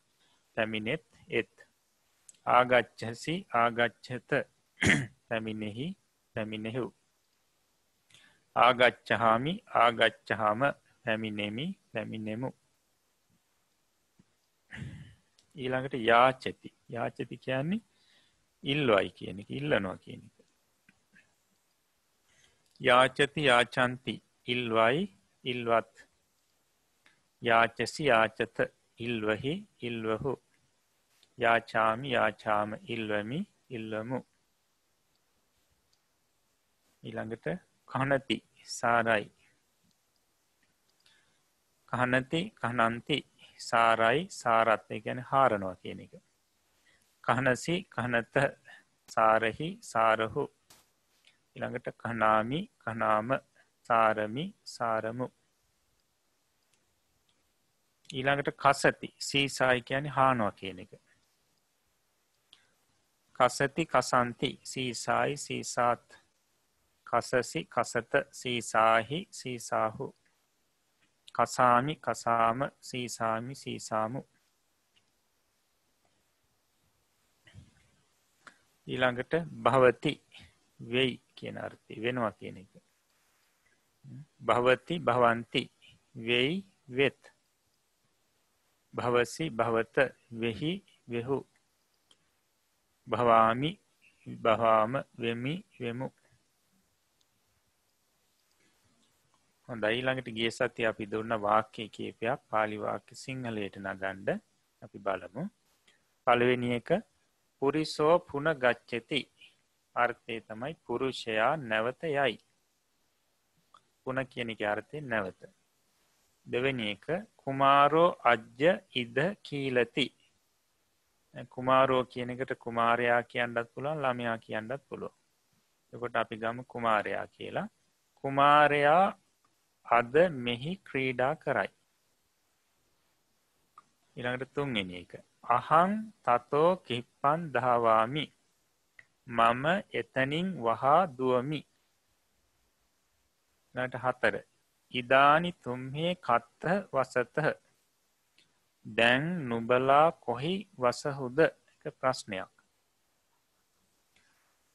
පැමිණෙත් එත්. ආගච්ඡසි ආගච්ඡත පැමිණෙහි පැමිණෙහු. ආගච්ඡාමි ආගච්ඡාම පැමිණෙමි පැමිණෙමු. ඊළඟට යාචති යාචති කියන්නේ ඉල්ලවයි කියන එක. ඉල්ලනවා කියන එක. යාචති යාචන්ති ඉල්වයි ඉල්වත් යාචසි යාචත ඉල්වහි ඉල්වහු යාචාමි යාචාම ඉල්වමි ඉල්වමු ඊළඟට කහනති සාරයි කහනති කහනන්ති සාරයි සාරත් ඒ කියන්නේ හාරනවා කියන එක කහනසි කහනත සාරහි සාරහු ඊළඟට කහනාමි කහනාම සාරමි සාරමු ඊළඟට කසති සීසායි කියන්නේ හානවා කියන එක කසති කසන්ති සීසායි සීසාත් කසසි කසත සීසාහි සීසාහු කසාමි කසාම සීසාමි සීසාමු ඊළඟට භවති වෙයි කියන අර්ථය වෙනවා කියන එක භවති භවන්ති වෙයි වෙත් භවසි භවත වෙහි වෙහු භවාමි භවාම වෙමි වෙමු හොඳයි ඊළඟට ගිය සතියේ අපි දුන්න වාක්‍ය කීපයක් පාලි වාක්‍ය සිංහලයට නගන්න අපි බලමු පළවෙනි එක පුරිසෝ පුන ගච්ඡති අර්ථය තමයි පුරුෂයා නැවත යයි පුන කියන එකේ අර්ථය නැවත දෙවෙනි එක කුමාරෝ අජ්ජ ඉද කීලති කුමාරෝ කියන එකට කුමාරයා කියන්නත් පුළුවන් ළමයා කියන්නත් පුළුවන් එතකොට අපි ගමු කුමාරයා කියලා කුමාරයා අද මෙහි ක්‍රීඩා කරයි ඊළඟට තුන්වෙනි එක අහං තතෝ කිප්පන් දහවාමි මම එතනින් වහා දුවමි ඊළඟට හතර ඉදානි තුම්හේ කත්ත වසතහ දැන් නුබලා කොහි වසහුද එක ප්‍රශ්නයක්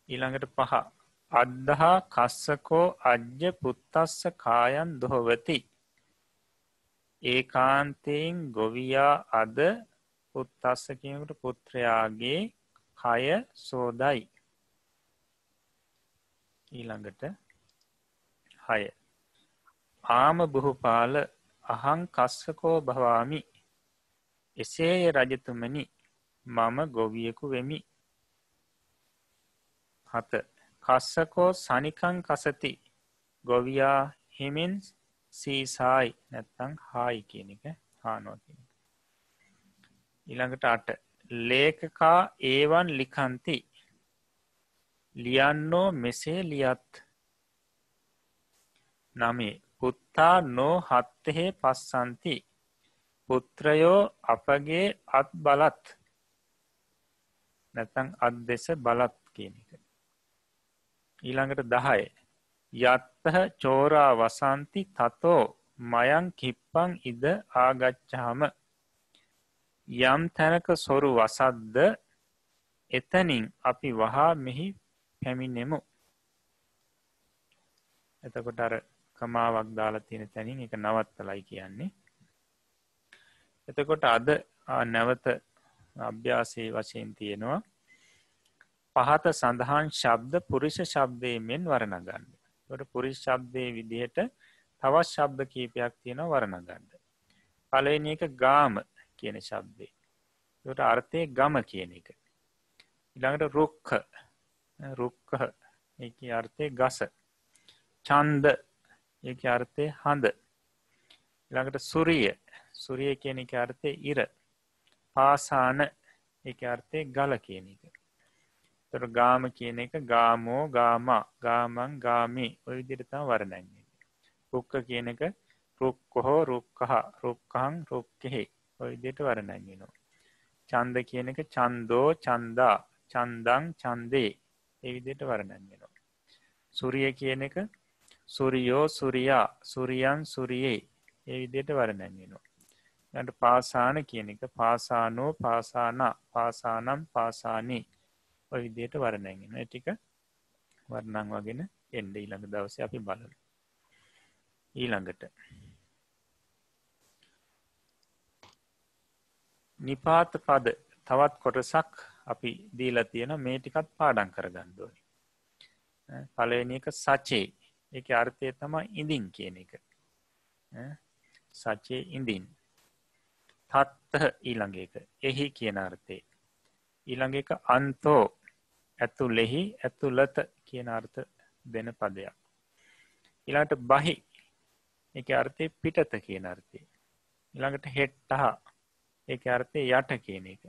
ඊළඟට පහ අද්දහා කස්සකෝ අජ්ජ පුත්තස්ස කායන් දොහවති ඒකාන්තයෙන් ගොවියා අද පුත්තස්ස කියනකොට පුත්‍රයාගේ කය සෝදයි ඊළඟට 6 ආම බුහුපාල අහං කස්සකෝ භවාමි එසේය රජතුමනි මම ගොවියෙකු වෙමි 7 කස්සකෝ සනිකං කසති ගොවියා හිමින් සීසායි නැත්තං හායි කියන එක හානවා කියන එක ඊළඟට 8 ලේඛකා ඒවන් ලිඛන්ති ලියන්නෝ මෙසේ ලියත් 9 පුත්තා නෝ හත්තේ පස්සන්ති පුත්‍රයෝ අපගේ අත් බලත් නැත්තං අත් දෙස බලත් කියන එක ඊළඟට 10 යත්තහ චෝරා වසන්ති තතෝ මයං කිප්පං ඉද ආගච්ඡාම යම් තැනක සොරු වසද්ද එතනින් අපි වහා මෙහි පැමිණෙමු එතකොට අර කමාවක් දාලා තියෙන තැනින් ඒක නවත්තලයි කියන්නේ එතකොට අද නැවත අභ්‍යාසයේ වශයෙන් තියෙනවා පහත සඳහන් ශබ්ද පුරුෂ ශබ්දයෙන් වර්ණ ගන්න. ඒකට පුරුෂ ශබ්දයේ විදිහට තවත් ශබ්ද කීපයක් තියෙනවා වර්ණ ගන්න. පළවෙනි එක ගාම කියන ශබ්දේ. ඒකට අර්ථය ගම කියන එක. ඊළඟට රුක්ඛ රුක්ඛ ඒකේ අර්ථය ගස. ඡන්ද ඒකේ අර්ථය හඳ. ඊළඟට සූර්ය සූර්ය කියන එකේ අර්ථය ඉර. පාසාන ඒකේ අර්ථය ගල කියන එක. ඒතර ගාම කියන එක ගාමෝ ගාමා ගාමං ගාමි ඔය විදිහට තමයි වර්ණන් වෙන්නේ. රුක්ඛ කියන එක රුක්ඛෝ රුක්ඛහ රුක්ඛං රුක්ඛෙහි ඔය විදිහට වර්ණන් වෙනවා. ඡන්ද කියන එක ඡන්தோ ඡන්දා ඡන්දං ඡන්දේ ඒ විදිහට වර්ණන් වෙනවා. සූර්ය කියන එක සූර්යෝ සූර්යා සූර්යං සූර්යේ ඒ විදිහට වර්ණන් වෙනවා. ඊළඟට පාසාන කියන එක පාසානෝ පාසානා පාසානම් පාසානි ඔය විදිහට වර්ණන් වෙනවා. ඒ ටික වර්ණන් වගෙන එන්න ඊළඟ දවසේ අපි බලමු. ඊළඟට නිපාත පද තවත් කොටසක් අපි දීලා තියෙනවා මේ ටිකත් පාඩම් කරගන්න ඕනේ. පළවෙනි එක සචේ ඒකේ අර්ථය තමයි ඉඳින් කියන එක. සචේ ඉඳින්. තත්ත ඊළඟ එක. එහි කියන අර්ථය. ඊළඟ එක අන්තෝ ඇතුළෙහි ඇතුළත කියන අර්ථ දෙන පදයක්. ඊළඟට බහි ඒකේ අර්ථය පිටත කියන අර්ථය. ඊළඟට හෙට්ටහ ඒකේ අර්ථය යට කියන එක.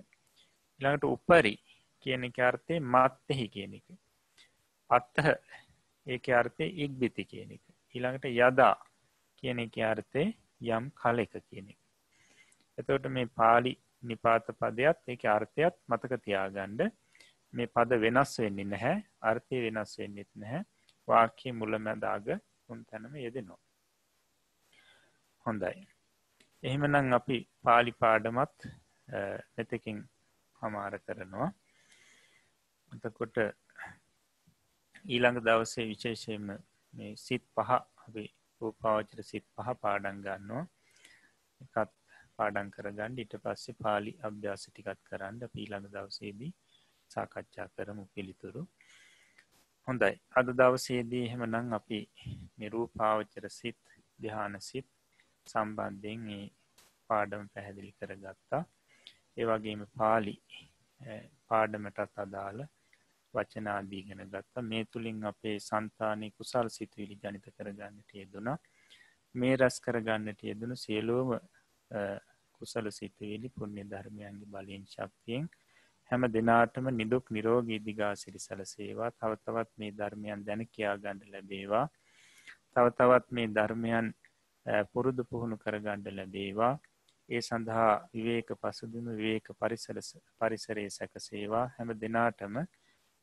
ඊළඟට උපරි කියන එකේ අර්ථය මත්තෙහි කියන එක. අත්හ ඒකේ අර්ථය ඉක්බිති කියන එක. ඊළඟට යදා කියන එකේ අර්ථය යම් කලෙක කියන එක. එතකොට මේ පාලි නිපාත පදයක් ඒකේ අර්ථයත් මතක තියාගන්න. මේ පද වෙනස් වෙන්නේ නැහැ. අර්ථය වෙනස් වෙන්නේත් නැහැ. වාක්‍යයේ මුල මැද අග තුන් තැනම යෙදෙනවා. හොඳයි. එහෙමනම් අපි පාලි පාඩමත් මෙතකින් හමාර කරනවා. එතකොට ඊළඟ දවසේ විශේෂයෙන්ම මේ සිත් පහ අපි රූපාවචර සිත් පහ පාඩම් ගන්නවා. එකත් පාඩම් කරගන්න ඊට පස්සේ පාලි අභ්‍යාස ටිකක් කරන්න අපි ඊළඟ දවසේදී සාකච්ඡා කරමු පිළිතුරු. හොඳයි. අද දවසේදී එහෙමනම් අපි මේ රූපාවචර සිත් ධ්‍යාන සිත් සම්බන්ධයෙන් මේ පාඩම පැහැදිලි කරගත්තා. ඒ වගේම පාලි පාඩමටත් අදාළ වචන ආදී ඉගෙන ගත්තා. මේ තුලින් අපේ సంతානයේ කුසල් සිතුවිලි ජනිත කරගන්නට යෙදුණා. මේ රැස් කරගන්නට යෙදුණු සියලුම කුසල සිතුවිලි පුණ්‍ය ධර්මයන්ගේ බලයෙන් ශක්තියෙන් හැම දිනාටම නිදුක් නිරෝගී දිගාසිරි සැලසේවා. තව තවත් මේ ධර්මයන් දැන කියා ගන්න ලැබේවා. තව තවත් මේ ධර්මයන් පුරුදු පුහුණු කරගන්න ලැබේවා. ඒ සඳහා විවේක පසුබිම විවේක පරිසරයේ සැකසේවා. හැම දිනාටම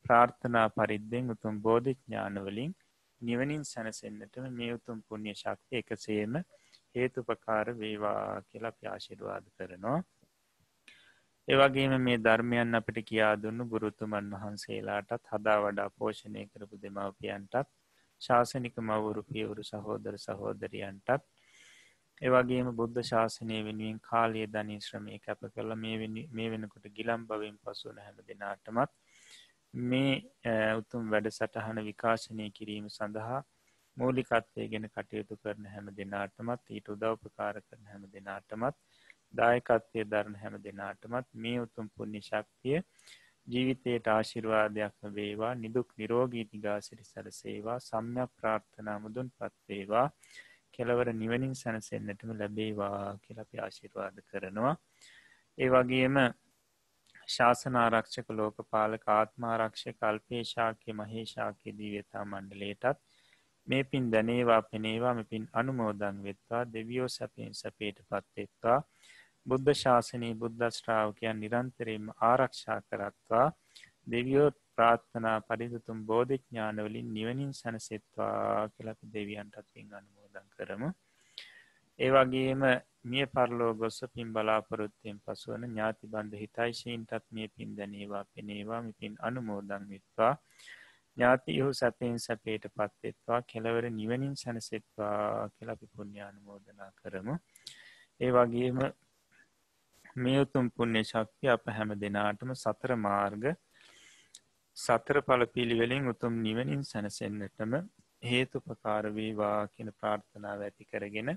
ප්‍රාර්ථනා පරිද්දෙන් උතුම් බෝධි ඥාන වලින් නිවනින් සැනසෙන්නට මේ උතුම් පුණ්‍ය ශක්තිය එකසේම හේතුපකාර වේවා කියලා අපි ආශිර්වාද කරනවා. ඒ වගේම මේ ධර්මයන් අපිට කියා දුන්නු ගුරුතුමන් වහන්සේලාටත් හදා වඩා පෝෂණය කරපු දෙමව්පියන්ටත් ශාසනික මව්වරු පියවරු සහෝදර සහෝදරියන්ටත් ඒ වගේම බුද්ධ ශාසනය වෙනුවෙන් කාලය ධනය ශ්‍රමය කැප කරලා මේ වෙනකොට ගිලන් බවෙන් පසු වන හැම දිනාටමත් මේ උතුම් වැඩසටහන විකාශනය කිරීම සඳහා මූලිකත්වයෙන් කටයුතු කරන හැම දිනාටමත් ඊට උදව්පකාර කරන හැම දිනාටමත් දායකත්වයේ දරන හැම දිනාටමත් මේ උතුම් පුණ්‍ය ශක්තිය ජීවිතයට ආශිර්වාදයක් වේවා. නිදුක් නිරෝගී දිගාසිරි සැලසේවා. සම්‍යක් ප්‍රාර්ථනා මුදුන්පත් වේවා. කෙලවර නිවනින් සැනසෙන්නටම ලැබේවා කියලා අපි ආශිර්වාද කරනවා. ඒ වගේම ශාසන ආරක්ෂක ලෝකපාලක ආත්මාරක්ෂක අල්පේශාක්‍ය මහේශාක්‍ය දිව්‍යතා මණ්ඩලයටත් මේ පින් දැනේවා පෙනේවා මේ පින් අනුමෝදන් වෙත්වා. දෙවියෝ සැපෙන් සැපයටපත් වෙත්වා. බුද්ධ ශාසනයේ බුද්ධ ශ්‍රාවකයන් නිරන්තරයෙන්ම ආරක්ෂා කරත්වා. දෙවියෝ ප්‍රාර්ථනා පරිදුතුම් බෝධි ඥාන වලින් නිවනින් සැනසෙත්වා කියලා අපි දෙවියන්ටත් පින් අනුමෝදන් කරමු. ඒ වගේම මිය පරලෝ ගොස්ස පින් බලාපොරොත්තුෙන් පසුවන ඥාති බන්ධ හිතයිශීන්ටත් මේ පින් දැනේවා පෙනේවා මේ පින් අනුමෝදන් වෙත්වා. ඥාතියෝ සැපෙන් සැපයටපත් වෙත්වා. කෙලවර නිවනින් සැනසෙත්වා කියලා අපි පුණ්‍ය අනුමෝදනා කරමු. ඒ වගේම මේ උතුම් පුණ්‍ය ශක්තිය අප හැම දිනාටම සතර මාර්ග සතර ඵල පිළිවෙලින් උතුම් නිවනින් සැනසෙන්නටම හේතුපකාර වේවා කියන ප්‍රාර්ථනාව ඇති කරගෙන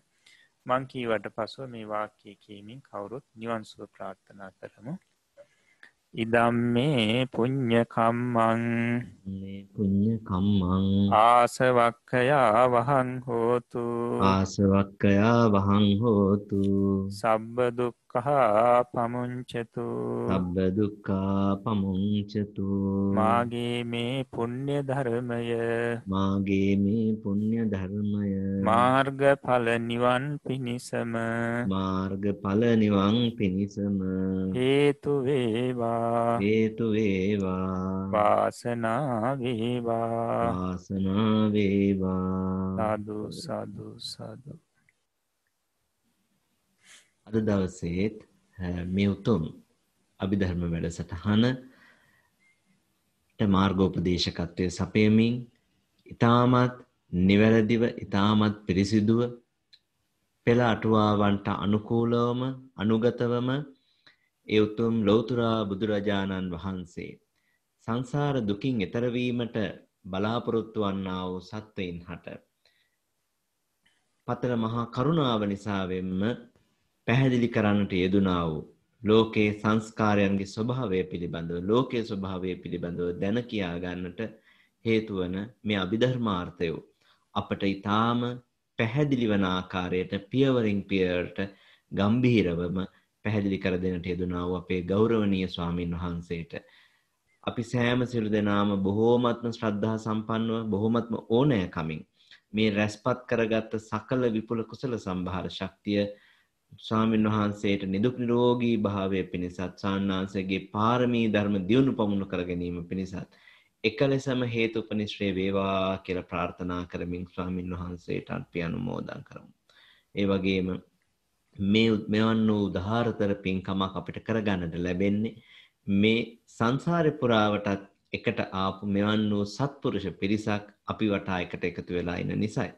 මං කීවට පසුව මේ වාක්‍යය කියමින් කවුරුත් නිවන් සුව ප්‍රාර්ථනා කරමු. ඉදම්මේ පුඤ්ඤ කම්මං
මේ පුඤ්ඤ කම්මං
ආසවක්ඛයා වහං හෝතු
ආසවක්ඛයා වහං හෝතු
සබ්බ දුක්ඛා පමුංචතු
සබ්බ දුක්ඛා පමුංචතු
මාගේ මේ පුණ්‍ය ධර්මය
මාගේ මේ පුණ්‍ය ධර්මය
මාර්ගඵල නිවන් පිණිසම
මාර්ගඵල නිවන් පිණිසම
හේතු වේවා
හේතු වේවා
වාසනා වේවා
වාසනා වේවා.
සාදු සාදු සාදු.
අද දවසේත් මේ උතුම් අභිධර්ම වැඩසටහනට මාර්ගෝපදේශකත්වයේ සපයමින් ඊටමත් නිවැරදිව ඊටමත් පිරිසිදුව පෙළ අටුවාවන්ට අනුකූලවම අනුගතවම ඒ උතුම් ලෞතර බුදුරජාණන් වහන්සේ සංසාර දුකින් එතර වීමට බලාපොරොත්තු වන්නා වූ සත්වයින් හට පතර මහා කරුණාව නිසාවෙන්ම පැහැදිලි කරන්නට යෙදුනා වූ ලෝකේ සංස්කාරයන්ගේ ස්වභාවය පිළිබඳව ලෝකයේ ස්වභාවය පිළිබඳව දැන කියා ගන්නට හේතු වන මේ අභිධර්මාර්ථය අපට ඊටාම පැහැදිලි වන ආකාරයට පියවරින් පියවරට ගම්භීරවම පැහැදිලි කර දෙන්නට යෙදුනා වූ අපේ ගෞරවනීය ස්වාමින් වහන්සේට අපි සෑම සිළු දෙනාම බොහෝමත්ම ශ්‍රද්ධා සම්පන්නව බොහෝමත්ම ඕනෑකමින් මේ රැස්පත් කරගත් සකල විපුල කුසල සම්භාර ශක්තිය ස්වාමීන් වහන්සේට නිදුක් නිරෝගී භාවය පිණිසත් සාන්නාංශගේ පාරමී ධර්ම දියුණු පමුණු කර ගැනීම පිණිසත් එකලෙසම හේතුපනිශ්‍රේ වේවා කියලා ප්‍රාර්ථනා කරමින් ස්වාමීන් වහන්සේට අපි අනුමෝදන් කරමු. ඒ වගේම මෙවන් වූ උදාාරතර පින්කමක් අපිට කරගන්නට ලැබෙන්නේ මේ සංසාරේ පුරාවටත් එකට ආපු මෙවන් වූ සත්පුරුෂ පිරිසක් අපි වටා එකට එකතු වෙලා ඉන්න නිසායි.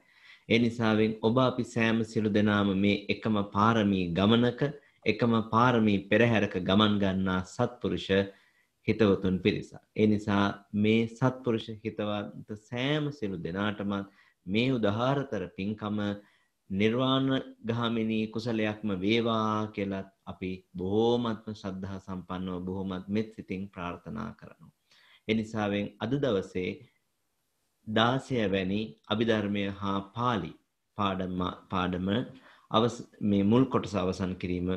ඒ නිසාවෙන් ඔබ අපි සෑම සිළු දෙනාම මේ එකම පාරමී ගමනක එකම පාරමී පෙරහැරක ගමන් ගන්නා සත්පුරුෂ හිතවතුන් පිරිසක්. ඒ නිසා මේ සත්පුරුෂ හිතවන්ත සෑම සිළු දෙනාටම මේ උදාාරතර පින්කම නිර්වාණ ගාමිනී කුසලයක්ම වේවා කියලා අපි බොහෝමත්ම ශ්‍රද්ධා සම්පන්නව බොහෝමත් මෙත් සිතින් ප්‍රාර්ථනා කරනවා. ඒ නිසාවෙන් අද දවසේ 16 වැනි අභිධර්මය හා පාලි පාඩම මේ මුල් කොටස අවසන් කිරීම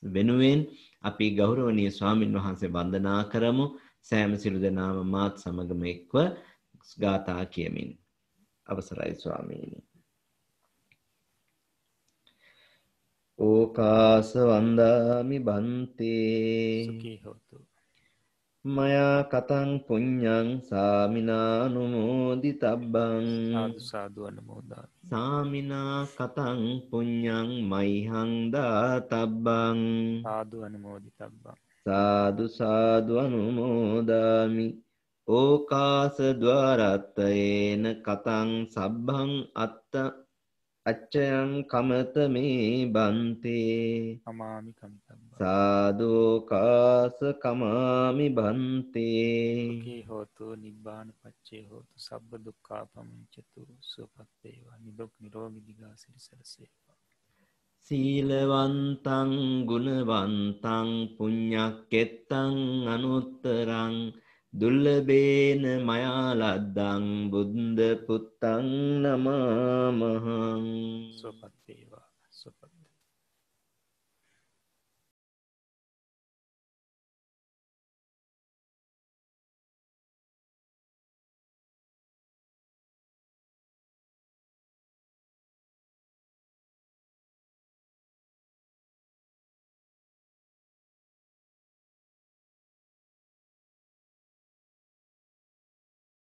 වෙනුවෙන් අපි ගෞරවනීය ස්වාමින් වහන්සේ වන්දනා කරමු. සෑම සිළු දෙනාම මාත් සමගම එක්ව ගාථා කියමින්. අවසරයි ස්වාමීනි. ඕකාස වන්දාමි බන්තේ
සුඛී හොතු
මයා කතං පුඤ්ඤං සාමිනානුමෝදිතබ්බං
සාදු සාදු අනුමෝදාමි
සාමිනා කතං පුඤ්ඤං මයිහං දාතබ්බං
සාදු අනුමෝදිතබ්බං
සාදු සාදු අනුමෝදාමි ඕකාස ద్వාරත්තේන කතං සබ්බං අච්චයන් කමත මේ බන්තේ
කමාමි කමිතබ්බං
සාදෝකාස කමාමි බන්තේ
සුඛී හෝතු නිබ්බාන පච්චේ හෝතු සබ්බ දුක්ඛාපමුච්චතු සුවපත් වේවා නිදුක් නිරෝගී දිගාසිරි සරසේවා
සීලවන්තං ගුණවන්තං පුඤ්ඤක්කෙත්තං අනුත්තරං දුල්ලබේන මයා ලද්දං බුද්ධ පුත්තං නමාමහං
සුවපත් වේවා සුවපත්